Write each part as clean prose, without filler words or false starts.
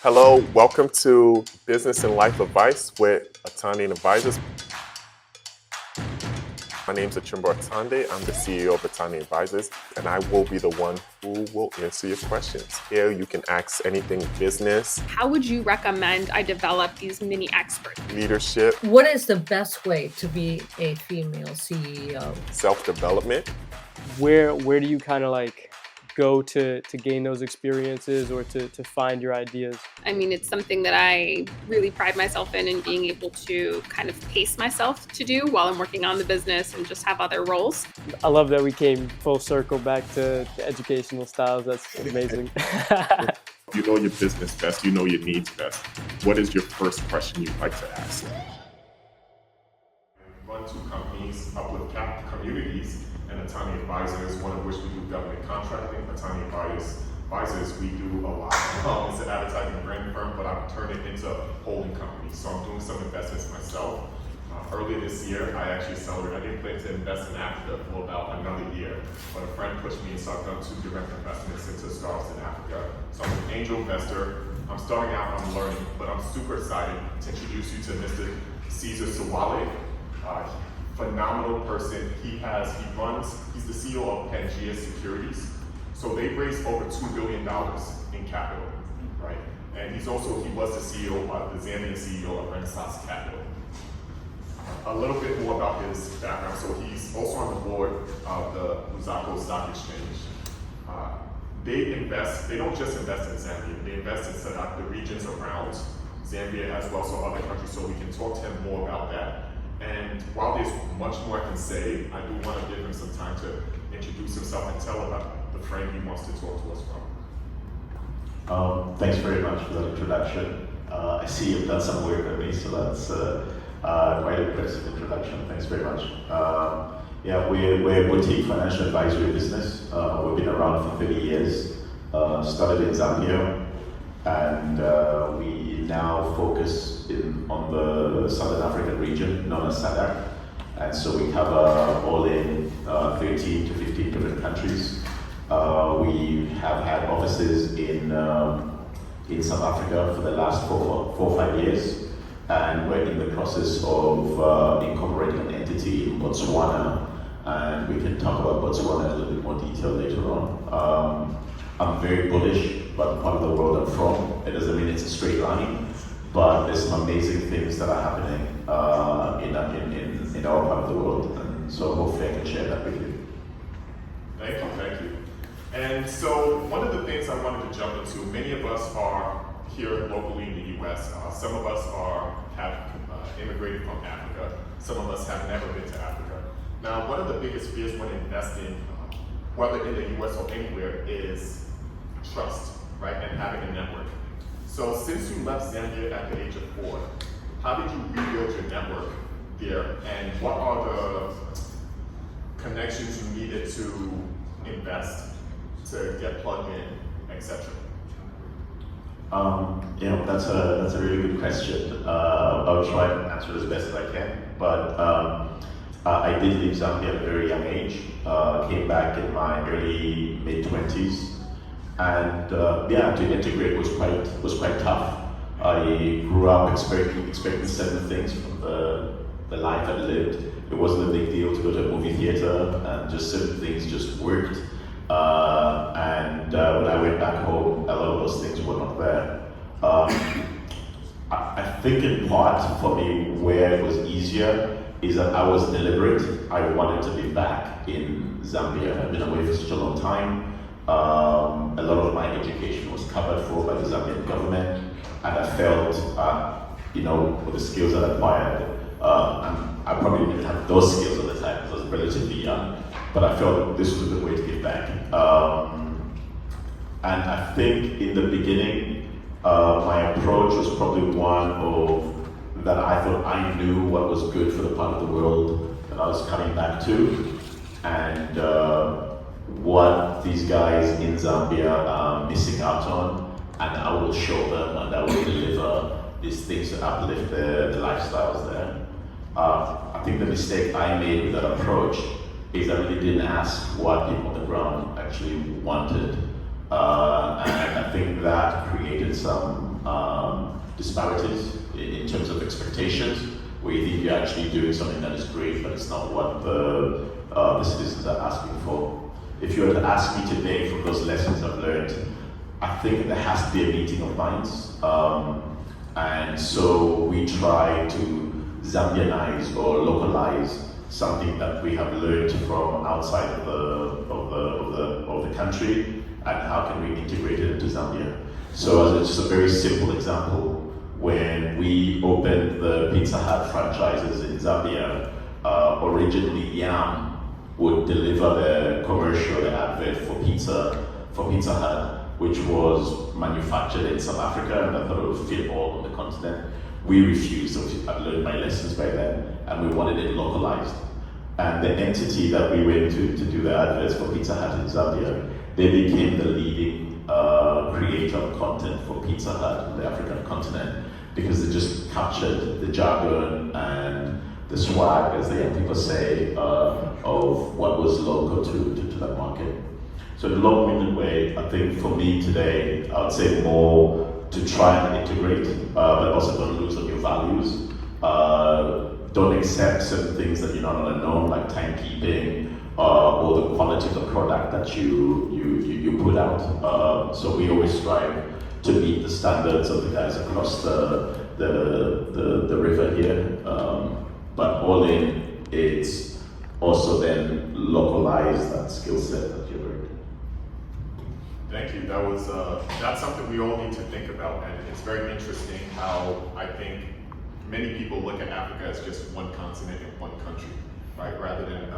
Hello, welcome to Business and Life Advice with Ataande and Advisors. My name is Achumboro Ataande. I'm the CEO of Ataande and Advisors, and I will be the one who will answer your questions. Here, you can ask anything business, How would you recommend I develop these mini experts? leadership, What is the best way to be a female CEO? self-development. Where do you kind of like go to gain those experiences or to find your ideas? I mean, it's something that I really pride myself in being able to kind of pace myself to do while I'm working on the business and just have other roles. I love that we came full circle back to the educational styles. That's amazing. You know your business best, you know your needs best. What is your first question you'd like to ask? Run two companies, uplift communities, and Ataande Advisors, one of which we do government contracting. Ataande Advisors, we do a lot. It's an advertising and branding firm, but I've turned it into a holding company. So I'm doing some investments myself. Earlier this year, I actually accelerated. I didn't plan to invest in Africa for about another year, but a friend pushed me, so I've done two direct investments into startups in Africa. So I'm an angel investor. I'm starting out, I'm learning, but I'm super excited to introduce you to Mr. Cesar Siwale. Phenomenal person. He's the CEO of Pangea Securities. So they've raised over $2 billion in capital, right? And he was the CEO, the Zambian CEO of Renaissance Capital. A little bit more about his background. So he's also on the board of the Lusaka Stock Exchange. They don't just invest in Zambia, they invest in the regions around Zambia as well, so other countries, so we can talk to him more about that. And while there's much more I can say, I do want to give him some time to introduce himself and tell about the frame he wants to talk to us from. Thanks very much for that introduction. I see you've done some work with me, so that's quite an impressive introduction. Thanks very much. We're a boutique financial advisory business. We've been around for 30 years. Started in Zambia, and we now focus on the Southern African region, known as SADC. And so we cover all in 13 to 15 different countries. We have had offices in South Africa for the last four or 5 years, and we're in the process of incorporating an entity in Botswana, and we can talk about Botswana in a little bit more detail later on. I'm very bullish about the part of the world I'm from. It doesn't mean it's a straight line, but there's some amazing things that are happening in our part of the world, and so hopefully I can share that with you. Thank you. And so one of the things I wanted to jump into, many of us are here locally in the US. Some of us have immigrated from Africa. Some of us have never been to Africa. Now, one of the biggest fears when investing, whether in the US or anywhere, is trust, right, and having a network. So since you left Zambia at the age of 4, how did you rebuild your network there, and what are the connections you needed to invest, to get plugged in, etc.? That's a really good question. I'll try and answer it as best as I can. But I did leave Zambia at a very young age. Came back in my early mid-20s, and to integrate was quite tough. I grew up expecting certain things from the life I lived. It wasn't a big deal to go to a movie theater, and just certain things just worked. And when I went back home, a lot of those things were not there. I think in part for me where it was easier is that I was deliberate. I wanted to be back in Zambia. I've been away for such a long time. A lot of my education was covered for by the Zambian government, and I felt, with the skills that I acquired, and I probably didn't have those skills at the time because I was relatively young, but I felt this was a good way to give back. And I think in the beginning, my approach was probably one of that I thought I knew what was good for the part of the world that I was coming back to, and what these guys in Zambia are missing out on, and I will show them, and I will deliver these things to uplift the lifestyles there. I think the mistake I made with that approach is I really didn't ask what people on the ground actually wanted. And I think that created some disparities in terms of expectations, where you think you're actually doing something that is great, but it's not what the citizens are asking for. If you were to ask me today from those lessons I've learned, I think there has to be a meeting of minds. And so we try to Zambianize or localize something that we have learned from outside of the country, and how can we integrate it into Zambia. So as just a very simple example, when we opened the Pizza Hut franchises in Zambia, originally Yam would deliver the commercial, the advert for Pizza Hut, which was manufactured in South Africa, and I thought it would fit all on the continent. We refused, so I've learned my lessons by then, and we wanted it localized. And the entity that we went to do the adverts for Pizza Hut in Zambia, they became the leading creator of content for Pizza Hut on the African continent, because they just captured the jargon and the swag, as the young people say, of what was local to that market. So in a long-winded way, I think for me today, I would say more to try and integrate, but also don't lose on your values. Don't accept certain things that you're not gonna know, like timekeeping, or the quality of the product that you put out. So we always strive to meet the standards of the guys across the river here. But all in, it's also then localize that skill set that you learned. Thank you. That was that's something we all need to think about, and it's very interesting how I think many people look at Africa as just one continent and one country, right? Rather than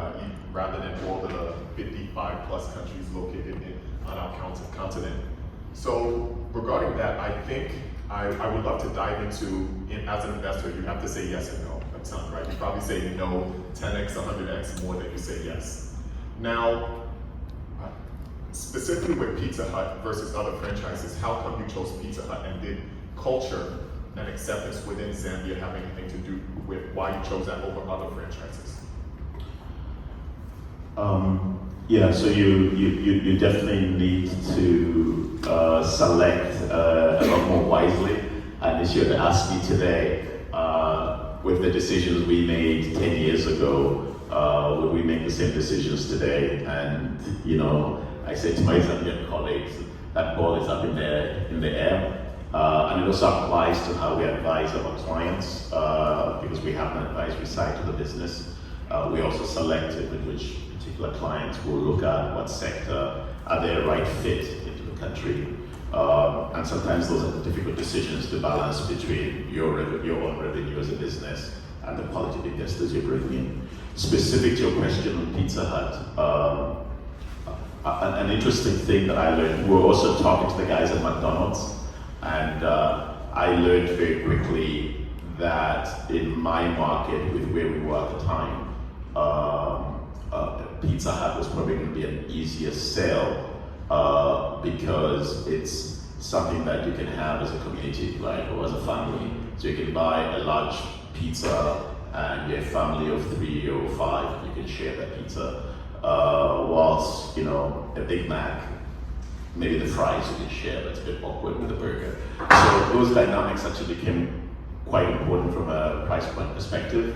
all the 55 plus countries located on our continent. So regarding that, I think I would love to dive into, as an investor, you have to say yes and no. That's not right. You probably say no 10x, 100x more than you say yes. Now, specifically with Pizza Hut versus other franchises, how come you chose Pizza Hut, and did culture and acceptance within Zambia have anything to do with why you chose that over other franchises? Yeah, so you definitely need to select a lot more wisely. And if you were to ask me today, with the decisions we made 10 years ago, would we make the same decisions today? And I say to my Zambian colleagues, that ball is up in the air. And it also applies to how we advise our clients, because we have an advisory side to the business. We also selected with which particular clients will look at what sector are they a right fit into the country. And sometimes those are difficult decisions to balance between your own revenue as a business and the quality of investors you're bringing in. Specific to your question on Pizza Hut, an interesting thing that I learned, we were also talking to the guys at McDonald's, and I learned very quickly that in my market, with where we were at the time, Pizza Hut was probably going to be an easier sale because it's something that you can have as a community, right, or as a family. So you can buy a large pizza and you're a family of 3 or 5, you can share that pizza. Whilst, a Big Mac, maybe the fries you can share, but it's a bit awkward with the burger. So those dynamics actually became quite important from a price point perspective.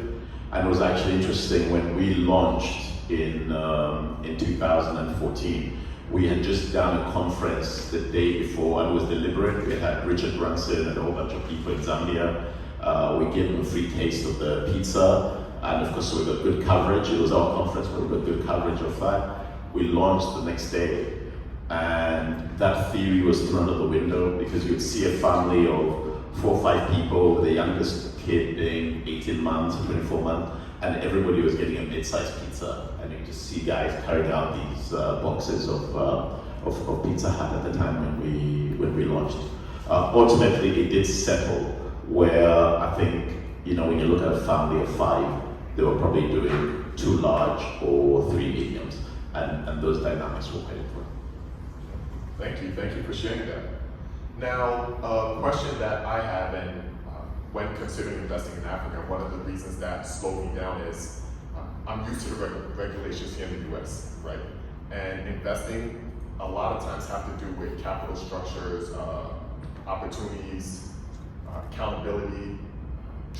And it was actually interesting when we launched in 2014, we had just done a conference the day before, and it was deliberate. We had Richard Branson and a whole bunch of people in Zambia. We gave them a free taste of the pizza, and of course we got good coverage. It was our conference, but we got good coverage of that. We launched the next day, and that theory was thrown out the window, because you would see a family of 4 or 5 people, the youngest kid being 18 months, 24 months, and everybody was getting a mid-sized pizza. And you could just see guys carrying out these boxes of Pizza Hut at the time when we launched. Ultimately, it did settle where I think, when you look at a family of 5, they were probably doing 2 large or 3 mediums, and those dynamics were quite important. Thank you for sharing that. Now, a question that I have, and when considering investing in Africa, one of the reasons that slowed me down is I'm used to the regulations here in the US, right? And investing a lot of times have to do with capital structures, opportunities, accountability,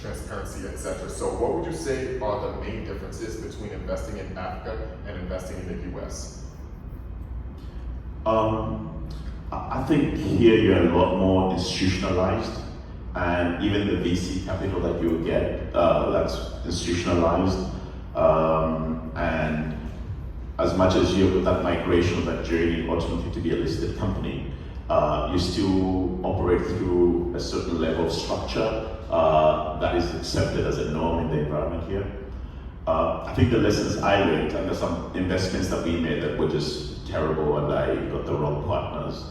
transparency, etc. So what would you say are the main differences between investing in Africa and investing in the US? I think here you're a lot more institutionalized, and even the VC capital that you get, that's institutionalized. And as much as you have that migration, that journey ultimately to be a listed company, you still operate through a certain level of structure that is accepted as a norm in the environment here. I think the lessons I learned, and there's some investments that we made that were just terrible and I got the wrong partners.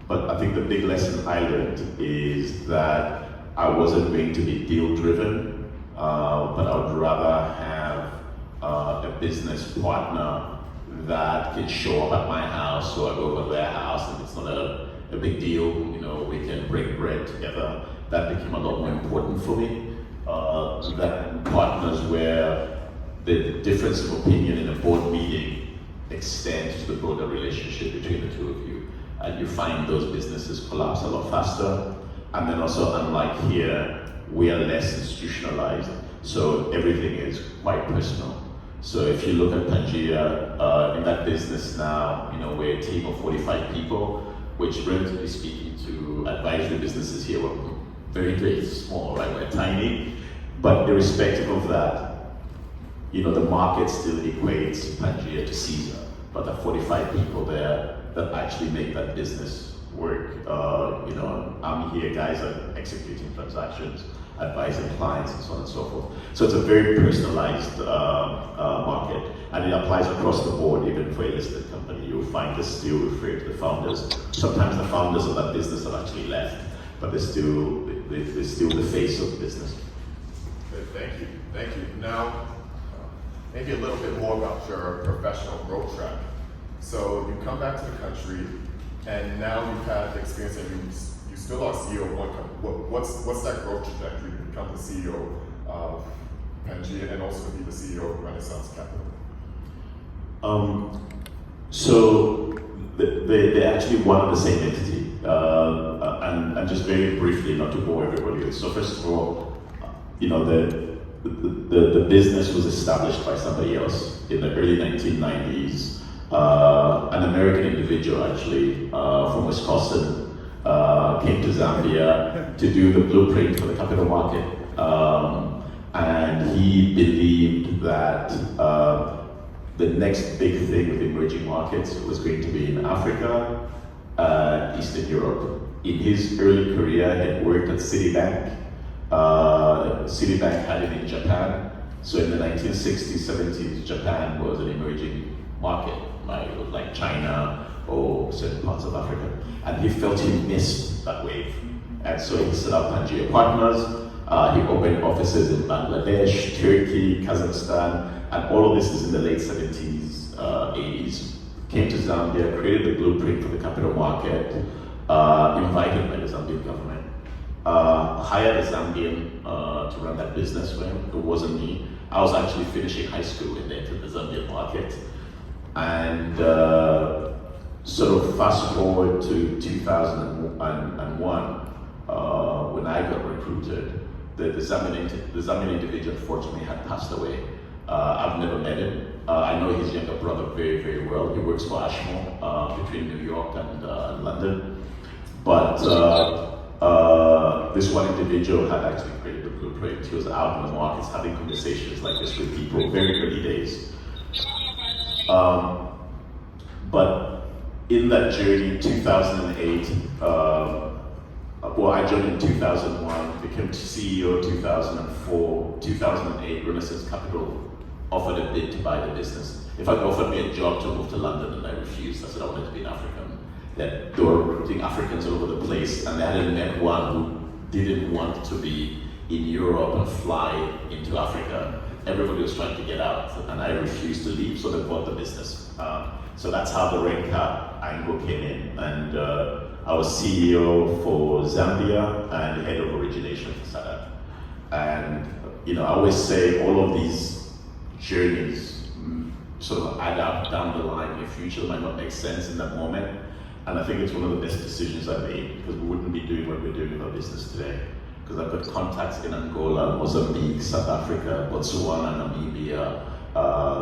But I think the big lesson I learned is that I wasn't going to be deal driven, but I would rather have a business partner that can show up at my house or I go over their house and it's not a big deal, you know, we can break bread together. That became a lot more important for me than partners where the difference of opinion in a board meeting extends to the broader relationship between the two of you. And you find those businesses collapse a lot faster. And then also, unlike here, we are less institutionalized, so everything is quite personal. So if you look at Pangea, in that business now, you know, we're a team of 45 people, which relatively speaking to advisory businesses here, we're very, very small, right? We're tiny. But irrespective of that, you know, the market still equates Pangea to Cesar, but the 45 people there that actually make that business work. You know, I'm here, guys are executing transactions, advising clients, and so on and so forth. So it's a very personalized market, and it applies across the board, even for a listed company. You'll find this still referred to the founders. Sometimes the founders of that business have actually left, but they're still the face of the business. Good, thank you. Now, maybe a little bit more about your professional growth track. So you come back to the country, and now you've had the experience, and you still are CEO of one company. What's that growth trajectory to become the CEO of Pangea and also to be the CEO of Renaissance Capital? So they're actually one and the same entity. And just very briefly, not to bore everybody. So first of all, you know, the business was established by somebody else in the early 1990s. An American individual actually from Wisconsin came to Zambia to do the blueprint for the capital market. And he believed that the next big thing with emerging markets was going to be in Africa, Eastern Europe. In his early career, he had worked at Citibank. Citibank had it in Japan. So in the 1960s, 70s, Japan was an emerging market, right? It was like China or certain parts of Africa. And he felt he missed that wave. And so he set up Pangea Partners. He opened offices in Bangladesh, Turkey, Kazakhstan, and all of this is in the late 70s, 80s. Came to Zambia, created the blueprint for the capital market, invited by the Zambian government, hired a Zambian to run that business for him. It wasn't me. I was actually finishing high school when they entered the Zambian market. And sort of fast forward to 2001, when I got recruited, the Zambian individual unfortunately had passed away. I've never met him. I know his younger brother very, very well. He works for Achumboro between New York and London. But this one individual had actually created the blueprint. He was out in the markets having conversations like this with people, very early days. But in that journey, 2008, I joined in 2001, became CEO in 2004, 2008, Renaissance Capital offered a bid to buy the business. In fact, they offered me a job to move to London and I refused. I said I wanted to be an African. They were recruiting Africans all over the place and they hadn't met one who didn't want to be in Europe and fly into Africa. Everybody was trying to get out and I refused to leave, so they bought the business. So that's how the rent cap angle came in. And I was CEO for Zambia and head of origination for SADC. And you know, I always say all of these journeys sort of adapt down the line in the future might not make sense in that moment. And I think it's one of the best decisions I made, because we wouldn't be doing what we're doing in our business today. Because I've got contacts in Angola, Mozambique, South Africa, Botswana, Namibia,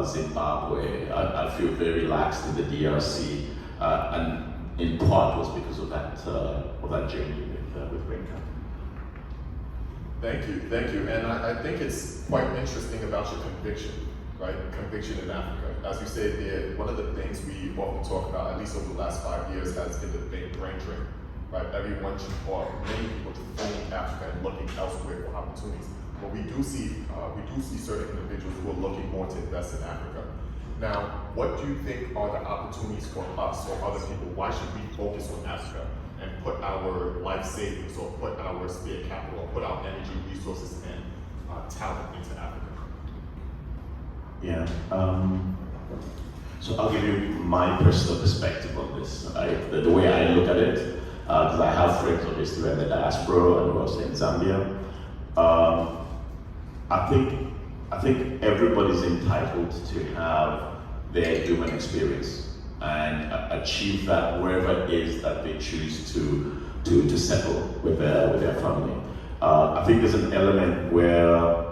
Zimbabwe. I feel very relaxed in the DRC, and in part was because of that journey with Greencap. Thank you. And I think it's quite interesting about your conviction, right? Conviction in Africa. As you said, one of the things we often talk about, at least over the last 5 years, has been the big brain drain, right? Everyone, or many people, to phone Africa and looking elsewhere for opportunities. But we do see certain individuals who are looking more to invest in Africa. Now, what do you think are the opportunities for us or other people? Why should we focus on Africa and put our life savings, or put our spare capital, or put our energy, resources, and talent into Africa? Yeah. So I'll give you my personal perspective on this. The way I look at it, because I have friends obviously who are in the diaspora and who are in Zambia. I think everybody's entitled to have their human experience and achieve that wherever it is that they choose to settle with their family. I think there's an element where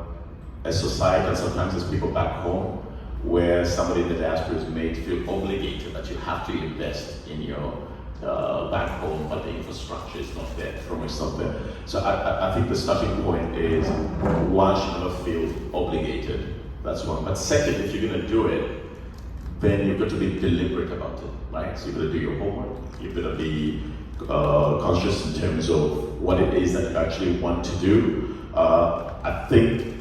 a society, and sometimes there's people back home, where somebody in the diaspora is made to feel obligated that you have to invest in your back home, but the infrastructure is not there, from which not there. So I think the starting point is, one should never feel obligated. That's one. But second, if you're going to do it, then you've got to be deliberate about it, right? So you've got to do your homework. You've got to be conscious in terms of what it is that you actually want to do. I think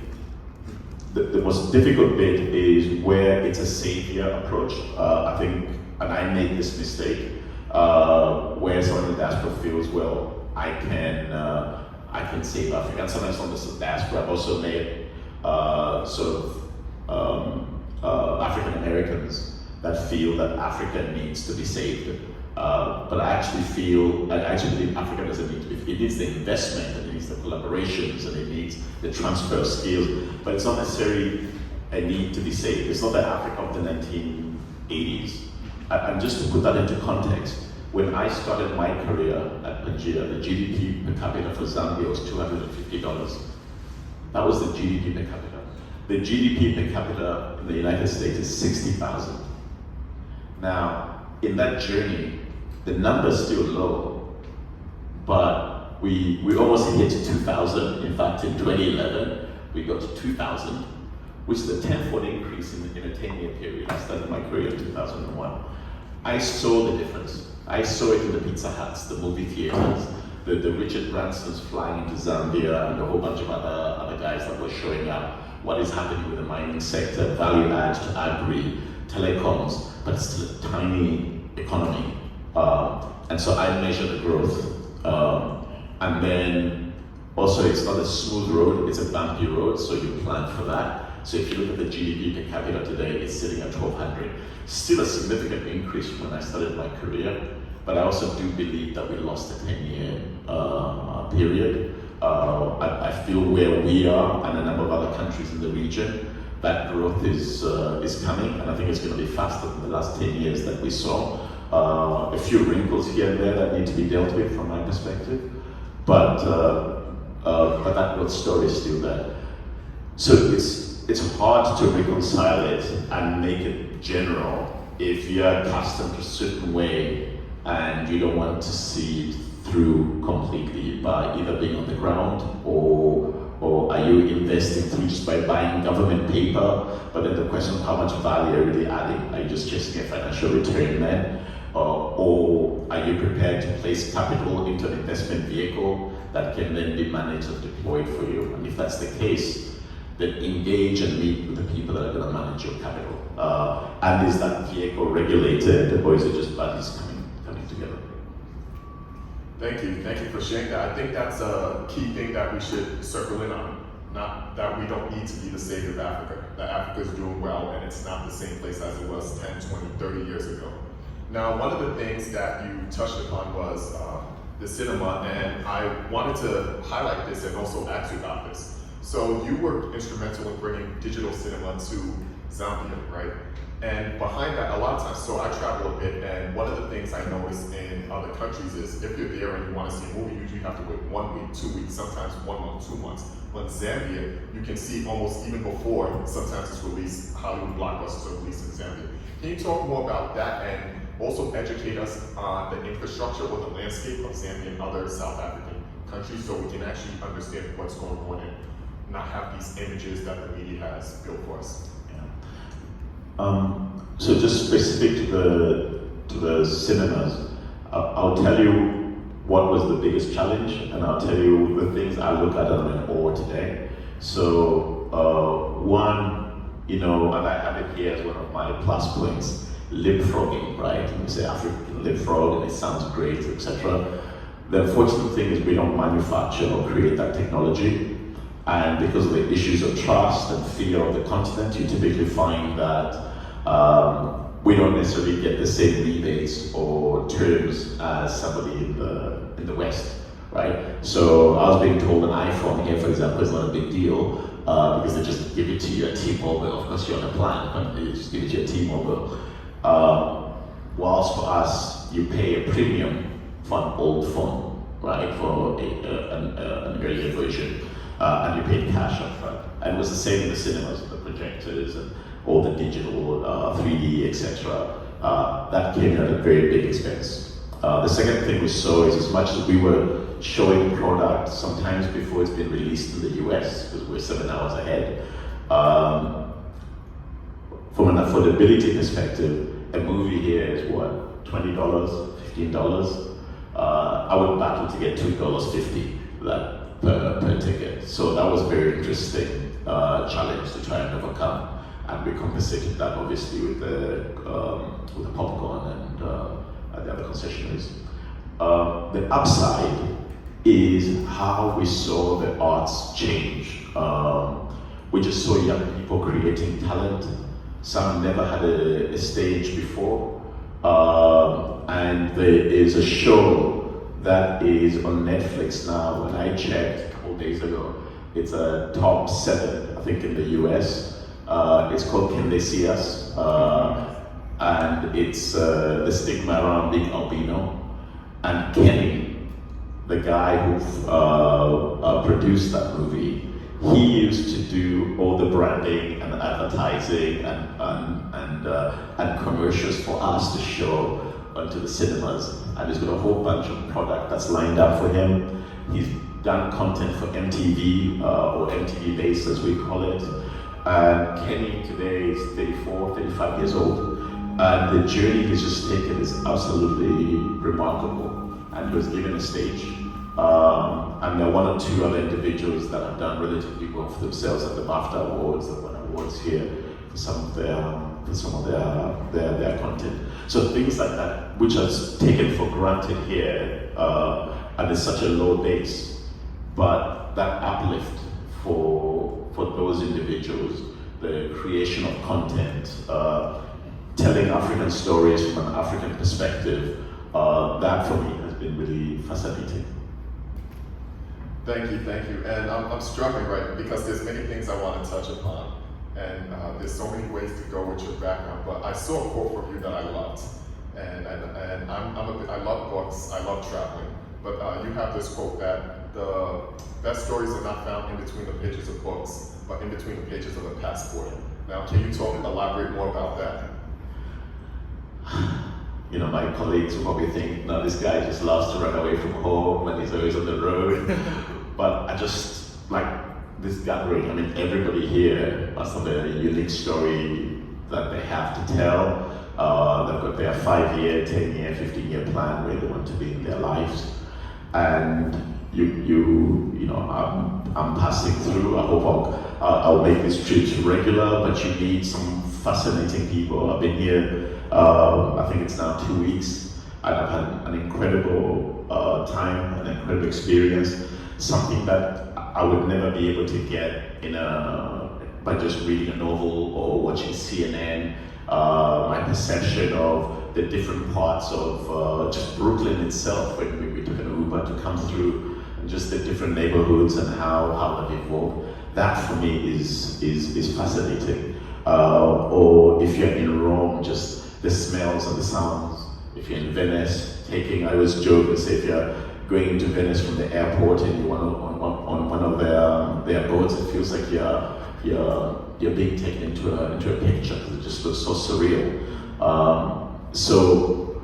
the most difficult bit is where it's a savior approach. I think, and I made this mistake, where someone in the diaspora feels, well, I can save Africa. And sometimes from the diaspora, I've also made African Americans that feel that Africa needs to be saved. But I actually believe Africa doesn't need to be. It needs the investment, and it needs the collaborations, and it needs the transfer of skills. But it's not necessarily a need to be saved. It's not the Africa of the 1980s. And just to put that into context, when I started my career at Pangaea, the GDP per capita for Zambia was $250. That was the GDP per capita. The GDP per capita in the United States is 60,000. Now, in that journey, the number's still low, but we almost hit 2,000. In fact, in 2011, we got to 2,000, which is a tenfold increase in a 10-year period. I started my career in 2001. I saw the difference. I saw it in the Pizza Huts, the movie theaters, the Richard Bransons flying into Zambia, and a whole bunch of other guys that were showing up. What is happening with the mining sector, value add to agri, telecoms, but it's still a tiny economy. And so I measure the growth. And then also it's not a smooth road, it's a bumpy road, so you plan for that. So if you look at the GDP per capita today, it's sitting at 1,200. Still a significant increase from when I started my career, but I also do believe that we lost a 10-year period. I feel where we are and a number of other countries in the region, that growth is coming, and I think it's going to be faster than the last 10 years that we saw. A few wrinkles here and there that need to be dealt with from my perspective, but that growth story is still there. So it's hard to reconcile it and make it general if you're accustomed to a certain way and you don't want to see it through completely by either being on the ground or are you investing through just by buying government paper? But then the question of how much value are you really adding? Are you just chasing a financial return then? Or are you prepared to place capital into an investment vehicle that can then be managed and deployed for you? And if that's the case, then engage and meet with the people that are going to manage your capital. And is that vehicle regulated, or is it just buddies coming together? Thank you for sharing that. I think that's a key thing that we should circle in on. Not that we don't need to be the savior of Africa, that Africa is doing well and it's not the same place as it was 10, 20, 30 years ago. Now, one of the things that you touched upon was the cinema, and I wanted to highlight this and also ask you about this. So you were instrumental in bringing digital cinema to Zambia, right? And behind that, a lot of times, so I travel a bit, and one of the things I notice in other countries is if you're there and you want to see a movie, you usually have to wait 1 week, 2 weeks, sometimes 1 month, 2 months. But in Zambia, you can see almost even before sometimes it's released, Hollywood blockbusters are released in Zambia. Can you talk more about that and also educate us on the infrastructure or the landscape of Zambia and other South African countries so we can actually understand what's going on and not have these images that the media has built for us? So just specific to the cinemas, I'll tell you what was the biggest challenge, and I'll tell you the things I look at and I'm in awe today. So one, you know, and I have it here as one of my plus points, leapfrogging, right? And we say African leapfrog, and it sounds great, etc. The unfortunate thing is we don't manufacture or create that technology. And because of the issues of trust and fear of the continent, you typically find that we don't necessarily get the same rebates or terms as somebody in the West, right? So I was being told an iPhone here, for example, is not a big deal because they just give it to you at T-Mobile. Of course, you're on a plan, but they just give it to you at T-Mobile. Whilst for us, you pay a premium for an old phone, right? For an earlier version. And you paid cash up front. And it was the same in the cinemas, the projectors and all the digital 3D, etc. That came at a very big expense. The second thing we saw is as much as we were showing product sometimes before it's been released in the US, because we're 7 hours ahead, from an affordability perspective, a movie here is what, $20, $15? I would battle to get $2.50 per ticket. So that was a very interesting challenge to try and overcome. And we compensated that obviously with the popcorn and the other concessionaries. The upside is how we saw the arts change. We just saw young people creating talent. Some never had a stage before. And there is a show that is on Netflix now. When I checked a couple days ago, it's a top 7, I think, in the US. It's called Can They See Us? And it's the stigma around being albino. And Kenny, the guy who produced that movie, he used to do all the branding and advertising and commercials for us to show onto the cinemas, and he's got a whole bunch of product that's lined up for him. He's done content for MTV or MTV Base as we call it. And Kenny today is 34, 35 years old, and the journey he's just taken is absolutely remarkable. And he was given a stage. And there are 1 or 2 other individuals that have done relatively well for themselves at the BAFTA Awards. They won awards here for some of their content. So things like that, which are taken for granted here, and it's such a low base, but that uplift for those individuals, the creation of content, telling African stories from an African perspective, that for me has been really fascinating. Thank you. And I'm struggling, right, because there's many things I want to touch upon. And there's so many ways to go with your background, but I saw a quote from you that I loved. And I love books, I love traveling, but you have this quote that the best stories are not found in between the pages of books, but in between the pages of a passport. Now, can you elaborate more about that? You know, my colleagues will probably think, no, this guy just loves to run away from home and he's always on the road. But I just like this gathering. I mean, everybody here must have a unique story that they have to tell. They've got their 5-year, 10-year, 15-year plan where they want to be in their lives. And you know, I'm passing through. I hope I'll make these trips regular, but you meet some fascinating people. I've been here, I think it's now 2 weeks, and I've had an incredible time, an incredible experience, something that I would never be able to get by just reading a novel or watching CNN. My perception of the different parts of just Brooklyn itself, when we took an Uber to come through, and just the different neighborhoods and how they've evolved. That for me is fascinating. or if you're in Rome, just the smells and the sounds. If you're in Venice, I always joke and say if you're going into Venice from the airport and you want on one of their boats, it feels like you're being taken into a picture because it just looks so surreal. So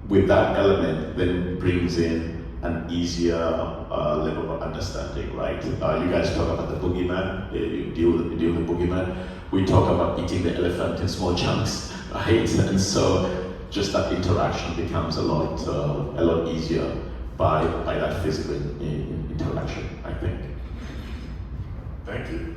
with that element, then brings in an easier level of understanding, right? You guys talk about the boogeyman, you deal with the boogeyman. We talk about eating the elephant in small chunks, right? And so just that interaction becomes a lot easier by that physical interaction, I think. Thank you.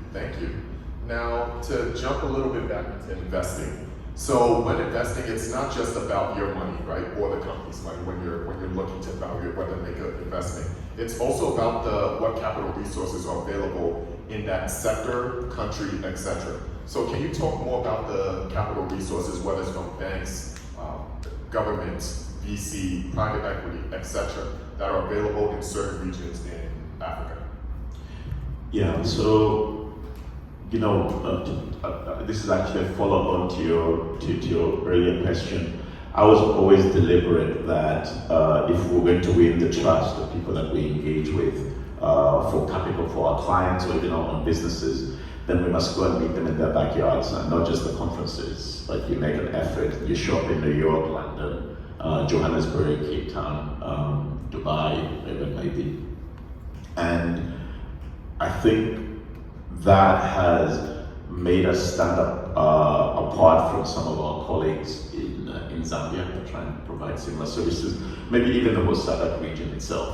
Now, to jump a little bit back into investing. So when investing, it's not just about your money, right, or the company's money when you're looking to evaluate whether to make an investment. It's also about what capital resources are available in that sector, country, etc. So can you talk more about the capital resources, whether it's from banks, governments, VC, private equity, etc., that are available in certain regions in Africa? Yeah, so this is actually a follow-on to your earlier question. I was always deliberate that if we're going to win the trust of people that we engage with for capital for our clients or even our own businesses, then we must go and meet them in their backyards and not just the conferences. Like you make an effort, you show up in New York, London, Johannesburg, Cape Town, Dubai, wherever it may be. And I think that has made us stand up apart from some of our colleagues in Zambia that try and provide similar services, maybe even the whole SADC region itself,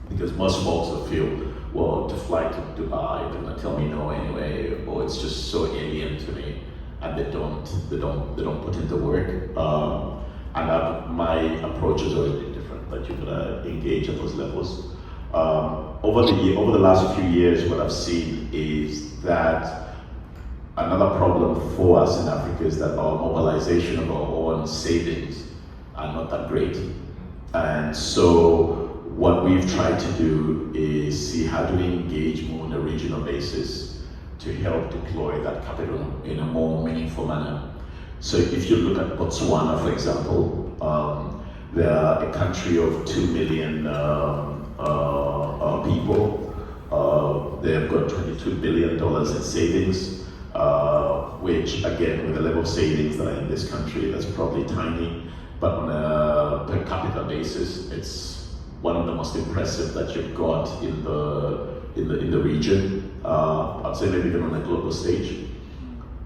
because most folks will feel, well, to fly to Dubai, they're gonna tell me no anyway, or it's just so alien to me, and they don't put in the work. And my approach is always been different, that you're gonna engage at those levels. Over the last few years, what I've seen is that another problem for us in Africa is that our mobilization of our own savings are not that great. And so what we've tried to do is see how do we engage more on a regional basis to help deploy that capital in a more meaningful manner. So if you look at Botswana, for example, they are a country of 2 million people. They have got $22 billion in savings, which again, with the level of savings that are in this country, that's probably tiny, but on a per capita basis, it's one of the most impressive that you've got in the region. I'd say maybe even on a global stage.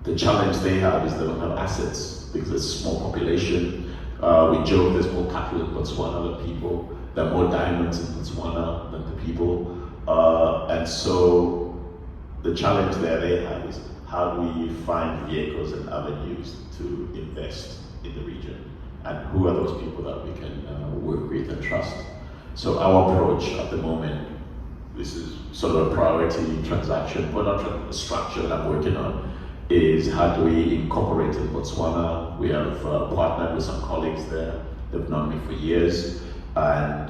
The challenge they have is they don't have assets because it's a small population. We joke there's more capital in Botswana than people. There are more diamonds in Botswana than the people. And so the challenge there they have is how do we find vehicles and avenues to invest in the region? And who are those people that we can work with and trust? So our approach at the moment, this is sort of a priority transaction, but not a structure that I'm working on, is how do we incorporate in Botswana? We have partnered with some colleagues there. They've known me for years, and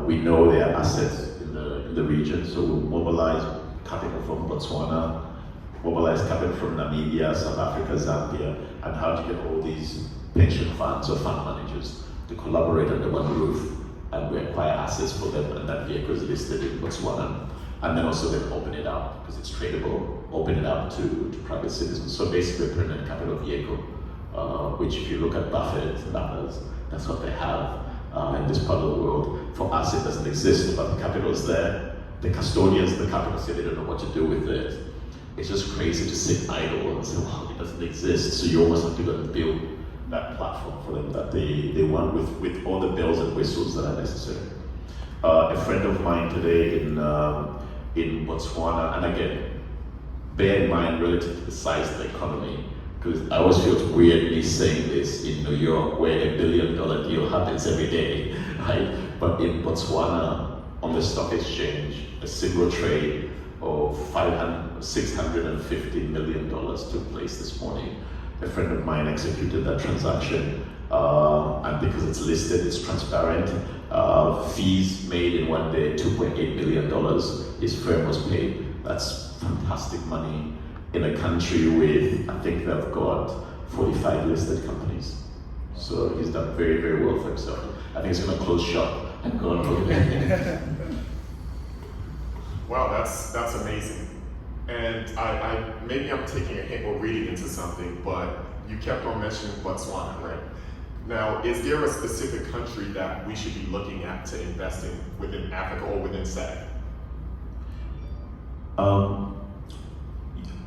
we know their assets in the region. So we'll mobilize capital from Botswana, mobilize capital from Namibia, South Africa, Zambia, and how to get all these pension funds or fund managers to collaborate under one roof, and we acquire assets for them, and that vehicle is listed in Botswana. And then also then open it up, because it's tradable, open it up to private citizens. So basically a permanent capital vehicle, which if you look at Buffett and others, that's what they have in this part of the world. For us, it doesn't exist, but the capital is there. The custodians of the capital say they don't know what to do with it. It's just crazy to sit idle and say, well, it doesn't exist. So you almost have to go and build that platform for them that they want with all the bells and whistles that are necessary. A friend of mine today in Botswana, and again, bear in mind relative to the size of the economy, because I always feel weird me saying this in New York, where $1 billion deal happens every day, right? But in Botswana, on the stock exchange, a single trade of $650 million took place this morning. A friend of mine executed that transaction, and because it's listed, it's transparent. Fees made in one day, $2.8 million. His firm was paid. That's fantastic money. in a country with, I think they've got 45 listed companies. So he's done very, very well for himself. I think he's going to close shop and go on holiday. Wow, that's amazing. And I maybe I'm taking a hint or reading into something, but you kept on mentioning Botswana, right? Now, is there a specific country that we should be looking at to invest in within Africa or within SADC?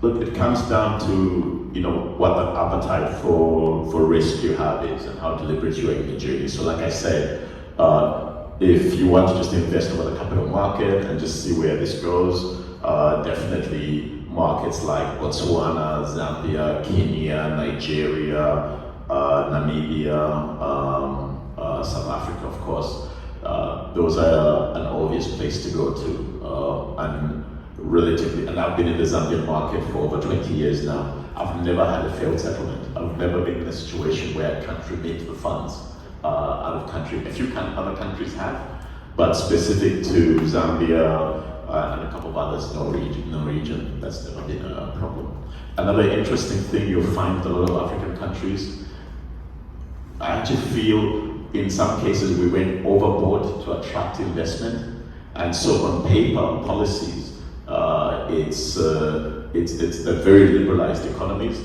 Look, it comes down to what the appetite for risk you have is and how deliberate you are in the journey. So, like I said, if you want to just invest over the capital market and just see where this goes, definitely markets like Botswana, Zambia, Kenya, Nigeria, Namibia, South Africa, of course. Those are an obvious place to go to. And I've been in the Zambian market for over 20 years now. I've never had a failed settlement. I've never been in a situation where a country made the funds out of country. A few other countries have, but specific to Zambia and a couple of others, no region, that's never been a problem. Another interesting thing you'll find with a lot of African countries, I actually feel in some cases we went overboard to attract investment, and so on paper, on policies, they're very liberalized economies,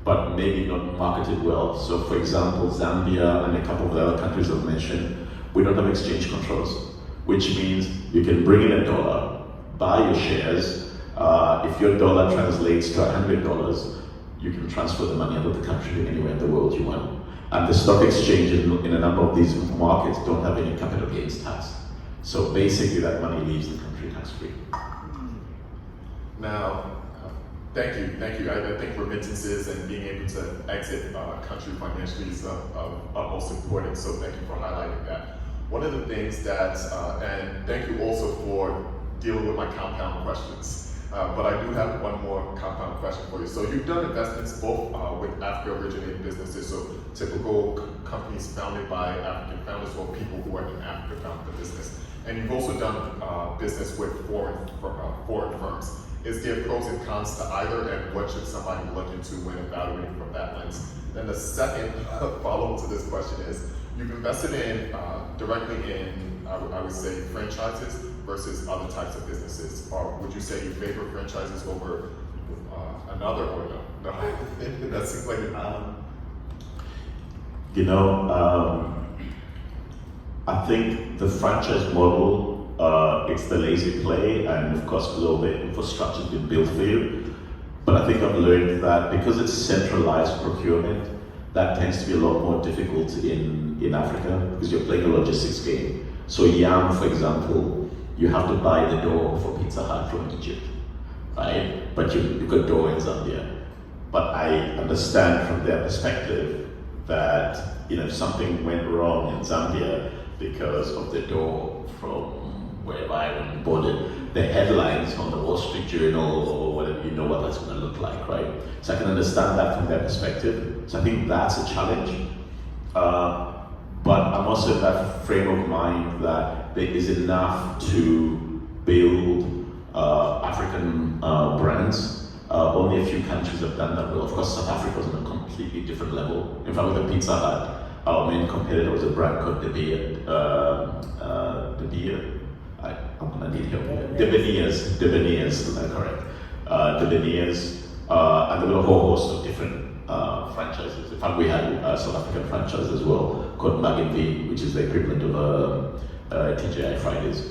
but maybe not marketed well. So for example, Zambia and a couple of the other countries I've mentioned, we don't have exchange controls, which means you can bring in $1, buy your shares. If your dollar translates to $100, you can transfer the money out of the country anywhere in the world you want. And the stock exchange in a number of these markets don't have any capital gains tax. So basically that money leaves the country tax-free. Now, thank you. I think remittances and being able to exit country financially is most important, so thank you for highlighting that. One of the things that, and thank you also for dealing with my compound questions, but I do have one more compound question for you. So you've done investments both with Africa-originated businesses, so typical companies founded by African founders or people who are in Africa founded the business. And you've also done business with foreign firms. Is there pros and cons to either, and what should somebody look into when evaluating from that lens? Then the second follow-up to this question is, you've invested in directly in, I would say, franchises versus other types of businesses. Or would you say you favor franchises over another, or no? That seems like I think the franchise model, it's the lazy play, and of course all the infrastructure has been built for you. But I think I've learned that because it's centralized procurement, that tends to be a lot more difficult in Africa because you're playing a logistics game. So yam, for example, you have to buy the dough for Pizza Hut from Egypt, right? But you've got dough in Zambia. But I understand from their perspective that if something went wrong in Zambia because of the dough from wherever I went and bought it, the headlines on the Wall Street Journal or whatever, you know what that's going to look like, right? So I can understand that from their perspective. So I think that's a challenge. But I'm also in that frame of mind that there is enough to build African brands. Only a few countries have done that well. Of course, South Africa was on a completely different level. In fact, with the Pizza Hut, our main competitor was a brand called De Beer. I'm gonna need help here. De Beers, correct. De Beers, and there were a whole host of different franchises. In fact, we had a South African franchise as well called Mag and V, which is the equivalent of TGI Fridays.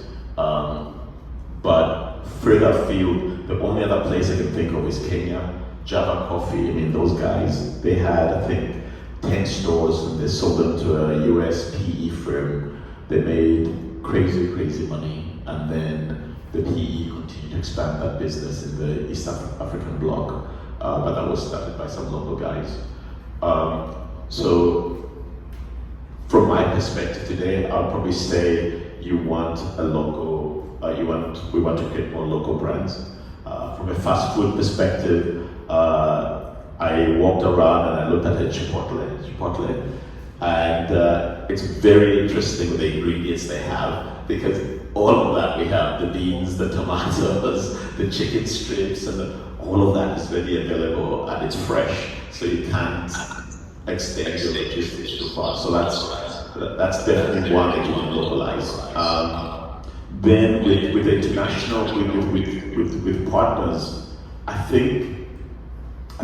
But further afield, the only other place I can think of is Kenya. Java Coffee, I mean, those guys, they had, I think, 10 stores and they sold them to a US PE firm. They made crazy money, and then the PE continued to expand that business in the East African bloc, but that was started by some local guys. So from my perspective today, I'll probably say we want to create more local brands. From a fast food perspective, I walked around and I looked at a Chipotle, and it's very interesting with the ingredients they have, because all of that we have, the beans, the tomatoes, the chicken strips, and all of that is ready available and it's fresh, so you can't extend your logistics too far. So that's definitely one that you can localize. Then with the international, with partners, I think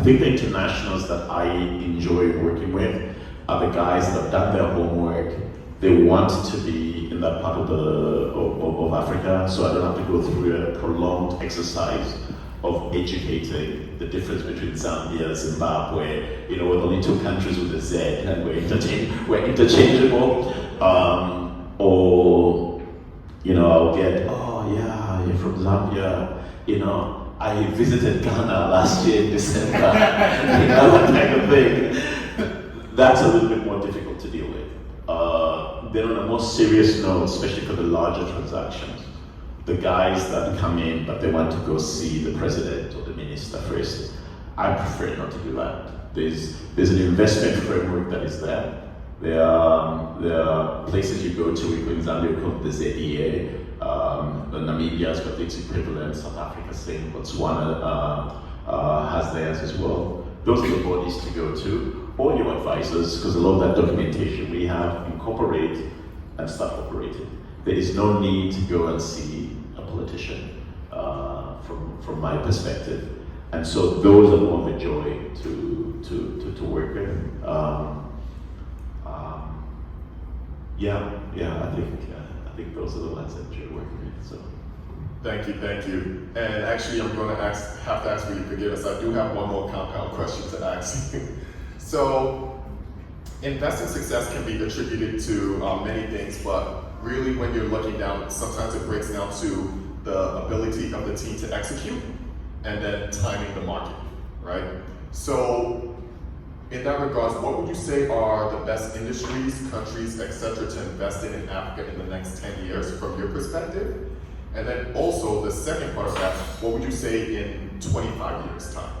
the internationals that I enjoy working with are the guys that have done their homework. They want to be in that part of Africa, so I don't have to go through a prolonged exercise of educating the difference between Zambia, Zimbabwe, we're only two countries with a Z and we're interchangeable. Or, I'll get, oh yeah, you're from Zambia, I visited Ghana last year in December, that kind of thing. That's a little bit more difficult to deal with. Then on a more serious note, especially for the larger transactions, the guys that come in but they want to go see the president or the minister first, I prefer not to do that. There's an investment framework that is there. There are places you go to, in Zambia called the ZEA, Namibia's got its equivalent, South Africa same, Botswana has theirs as well. Those are the bodies to go to, or your advisors, because a lot of that documentation we have, incorporate and start operating. There is no need to go and see a politician from my perspective. And so those are more of a joy to work with. I think those are the ones I enjoy working with. So. Thank you. And actually, I'm going to have to ask for you to forgive us. I do have one more compound question to ask you. So, investing success can be attributed to many things, but really when you're looking down, sometimes it breaks down to the ability of the team to execute and then timing the market, right? So, in that regards, what would you say are the best industries, countries, etc. to invest in Africa in the next 10 years from your perspective? And then also the second part of that, what would you say in 25 years' time?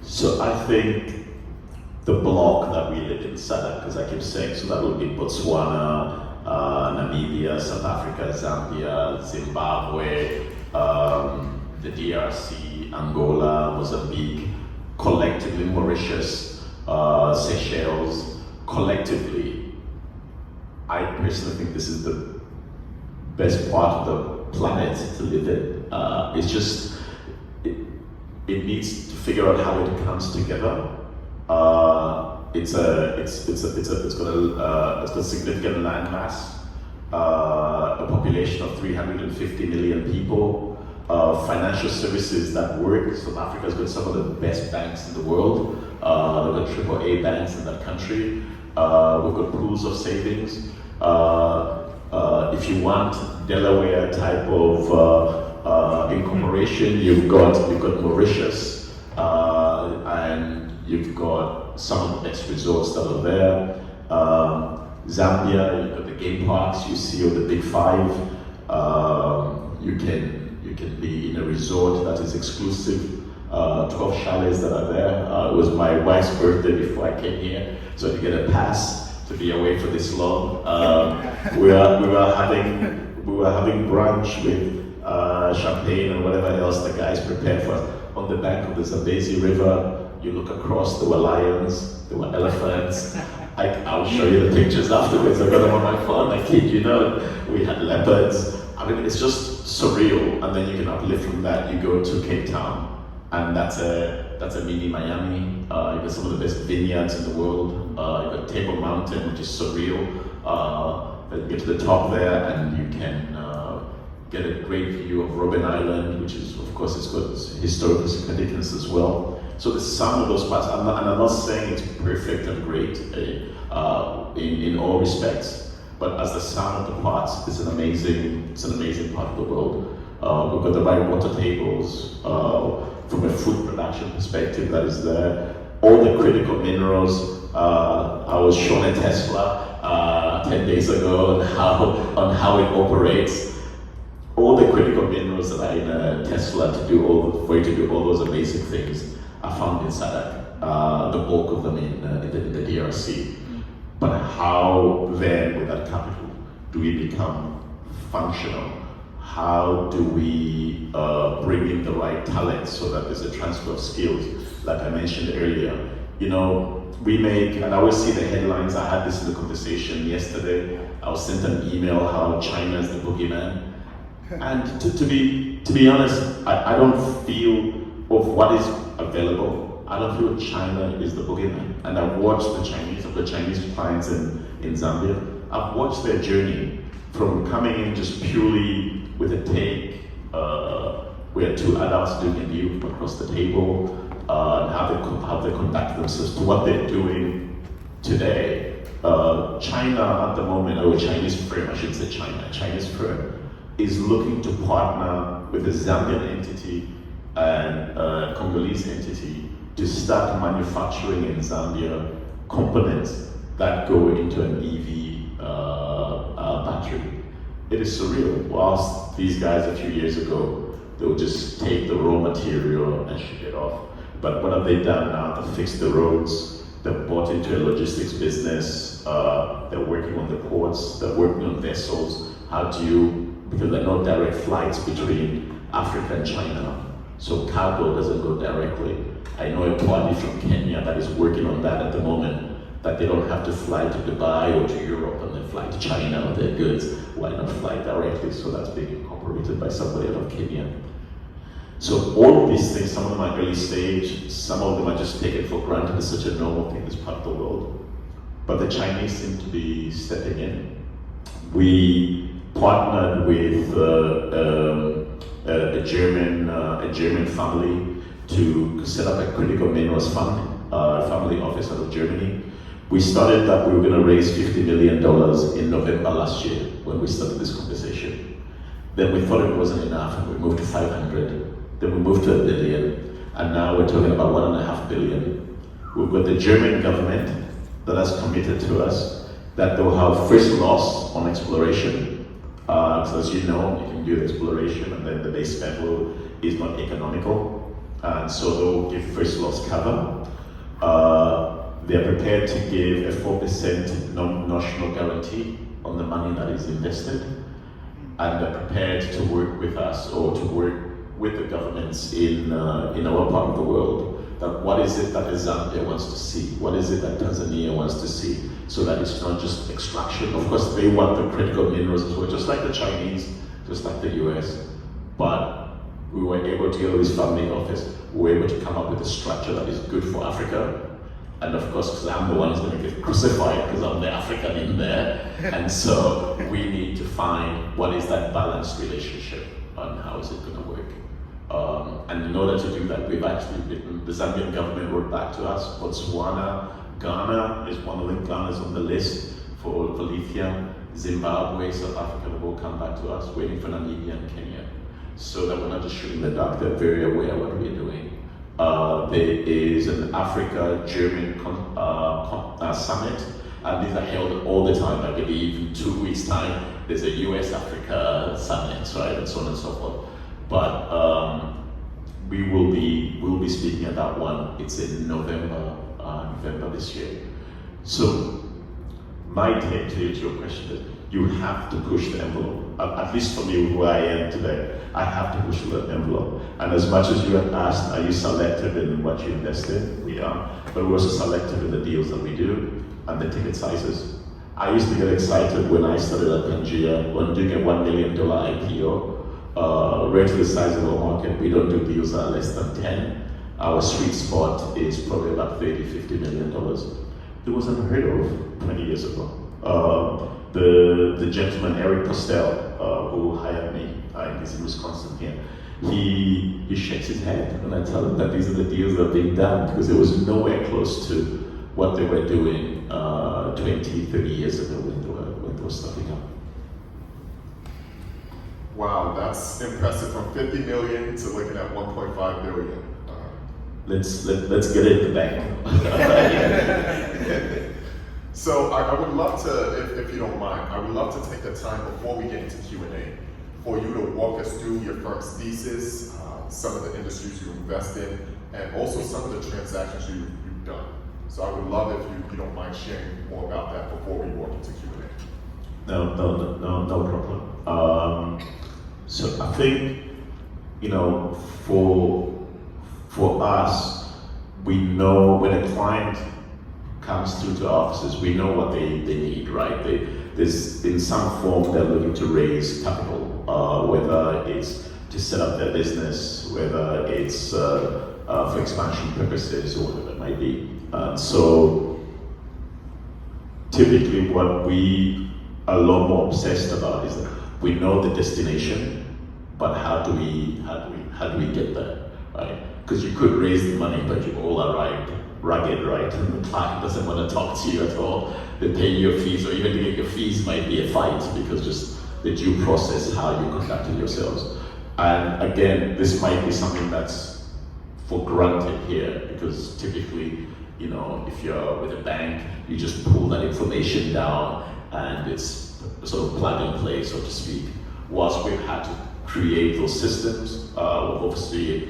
So I think the block that we live in, SADC, as I keep saying, so that would be Botswana, Namibia, South Africa, Zambia, Zimbabwe, the DRC, Angola, Mozambique, collectively Mauritius, Seychelles, collectively, I personally think this is the best part of the planet to live in. It's just, it needs to figure out how it comes together. It's got a significant landmass, a population of 350 million people, financial services that work. South Africa's got some of the best banks in the world. They've got AAA banks in that country. We've got pools of savings. If you want Delaware type of incorporation, you've got Mauritius, and you've got some of the best resorts that are there. Zambia, you've got the game parks you see of the big five. You can be in a resort that is exclusive. 12 chalets that are there. It was my wife's birthday before I came here, so to get a pass to be away for this long. We were having brunch with champagne and whatever else the guys prepared for us on the bank of the Zambezi River. You look across, there were lions, there were elephants. I'll show you the pictures afterwards. I've got them on my phone. I kid you not. We had leopards. I mean, it's just surreal. And then you can uplift from that. You go to Cape Town, and that's a mini Miami. You've got some of the best vineyards in the world. You've got Table Mountain, which is surreal. You get to the top there, and you can get a great view of Robben Island, which is, of course, it's got historical significance as well. So the sum of those parts, and I'm not saying it's perfect and great in all respects, but as the sum of the parts, it's an amazing part of the world. We've got the right water tables, from a food production perspective that is there. All the critical minerals. I was shown a Tesla 10 days ago on how it operates. All the critical minerals that are in a Tesla for you to do all those amazing things are found in SADC. The bulk of them in the DRC. But how then, with that capital, do we become functional? How do we bring in the right talent so that there's a transfer of skills? Like I mentioned earlier, we make, and I always see the headlines. I had this in the conversation yesterday. I was sent an email how China is the boogeyman. And to be honest, I don't feel of what is available. I don't feel China is the boogeyman. And I've watched the Chinese clients in Zambia. I've watched their journey from coming in just purely with a take, where two adults doing a deal across the table, and how they conduct themselves to what they're doing today. China at the moment, or a Chinese firm, I should say Chinese firm, is looking to partner with a Zambian entity and a Congolese entity to start manufacturing in Zambia components that go into an EV battery. It is surreal. Whilst these guys a few years ago, they would just take the raw material and ship it off. But what have they done now? They fixed the roads, they've bought into a logistics business, they're working on the ports, they're working on vessels. Because there are no direct flights between Africa and China, so cargo doesn't go directly. I know a party from Kenya that is working on that at the moment, that they don't have to fly to Dubai or to Europe and then fly to China with their goods. Why not fly directly? So that's being incorporated by somebody out of Kenya. So all of these things, some of them are early stage, some of them are just taken for granted as such a normal thing in this part of the world. But the Chinese seem to be stepping in. We partnered with a German family to set up a critical minerals fund, family office out of Germany. We started that, we were going to raise $50 million in November last year when we started this conversation. Then we thought it wasn't enough and we moved to 500. Then we moved to $1 billion, and now we're talking about $1.5 billion. We've got the German government that has committed to us that they'll have first loss on exploration. So as you know, you can do the exploration and then the base metal is not economical. And so they'll give first loss cover. They're prepared to give a 4% notional guarantee on the money that is invested. And they're prepared to work with us or to work with the governments in our part of the world. That what is it that Zambia wants to see? What is it that Tanzania wants to see? So that it's not just extraction. Of course, they want the critical minerals as well, just like the Chinese, just like the US. But we were able to get this family office, we were able to come up with a structure that is good for Africa. And of course, because I'm the one who's going to get crucified because I'm the African in there. And so we need to find what is that balanced relationship and how is it going to work. And in order to do that, we've actually written, the Zambian government wrote back to us. Botswana, Ghana is one of them. Ghana's on the list for lithium. Zimbabwe, South Africa have all come back to us, waiting for Namibia and Kenya. So that we're not just shooting the dark, they're very aware of what we're doing. There is an Africa-German summit, and these are held all the time. I believe in 2 weeks' time, there's a US-Africa summit, right, and so on and so forth. But we'll be speaking at that one. It's in November this year. So my take to your question is, you have to push the envelope. At least for me, who I am today, I have to push the envelope. And as much as you have asked, are you selective in what you invest in? We are. But we're also selective in the deals that we do and the ticket sizes. I used to get excited when I started at Pangea, when doing a $1 million IPO. Rate to the size of our market, we don't do deals that are less than 10. Our sweet spot is probably about $30, $50 million. It was unheard of 20 years ago. The gentleman, Eric Postel, who hired me, he's in Wisconsin here, he shakes his head when I tell him that these are the deals that are being done, because it was nowhere close to what they were doing 20, 30 years ago when they were starting up. Wow, that's impressive. From 50 million to looking at 1.5 billion. Let's get it in the bank. So I would love to, if you don't mind, I would love to take the time before we get into Q&A for you to walk us through your firm's thesis, some of the industries you invest in, and also some of the transactions you've done. So I would love if you don't mind sharing more about that before we walk into Q&A. No problem. So I think, for us, we know when a client comes through to our offices, we know what they need, right? There's in some form they're looking to raise capital, whether it's to set up their business, whether it's for expansion purposes or whatever it might be. So typically what we are a lot more obsessed about is that we know the destination, but how do we get there, right? Because you could raise the money, but you all arrived rugged, right? And the client doesn't want to talk to you at all. They pay your fees, or even to get your fees might be a fight because just the due process, how you conducted yourselves. And again, this might be something that's for granted here, because typically, if you're with a bank, you just pull that information down and it's sort of plug and play, so to speak. Whilst we've had to create those systems, we've obviously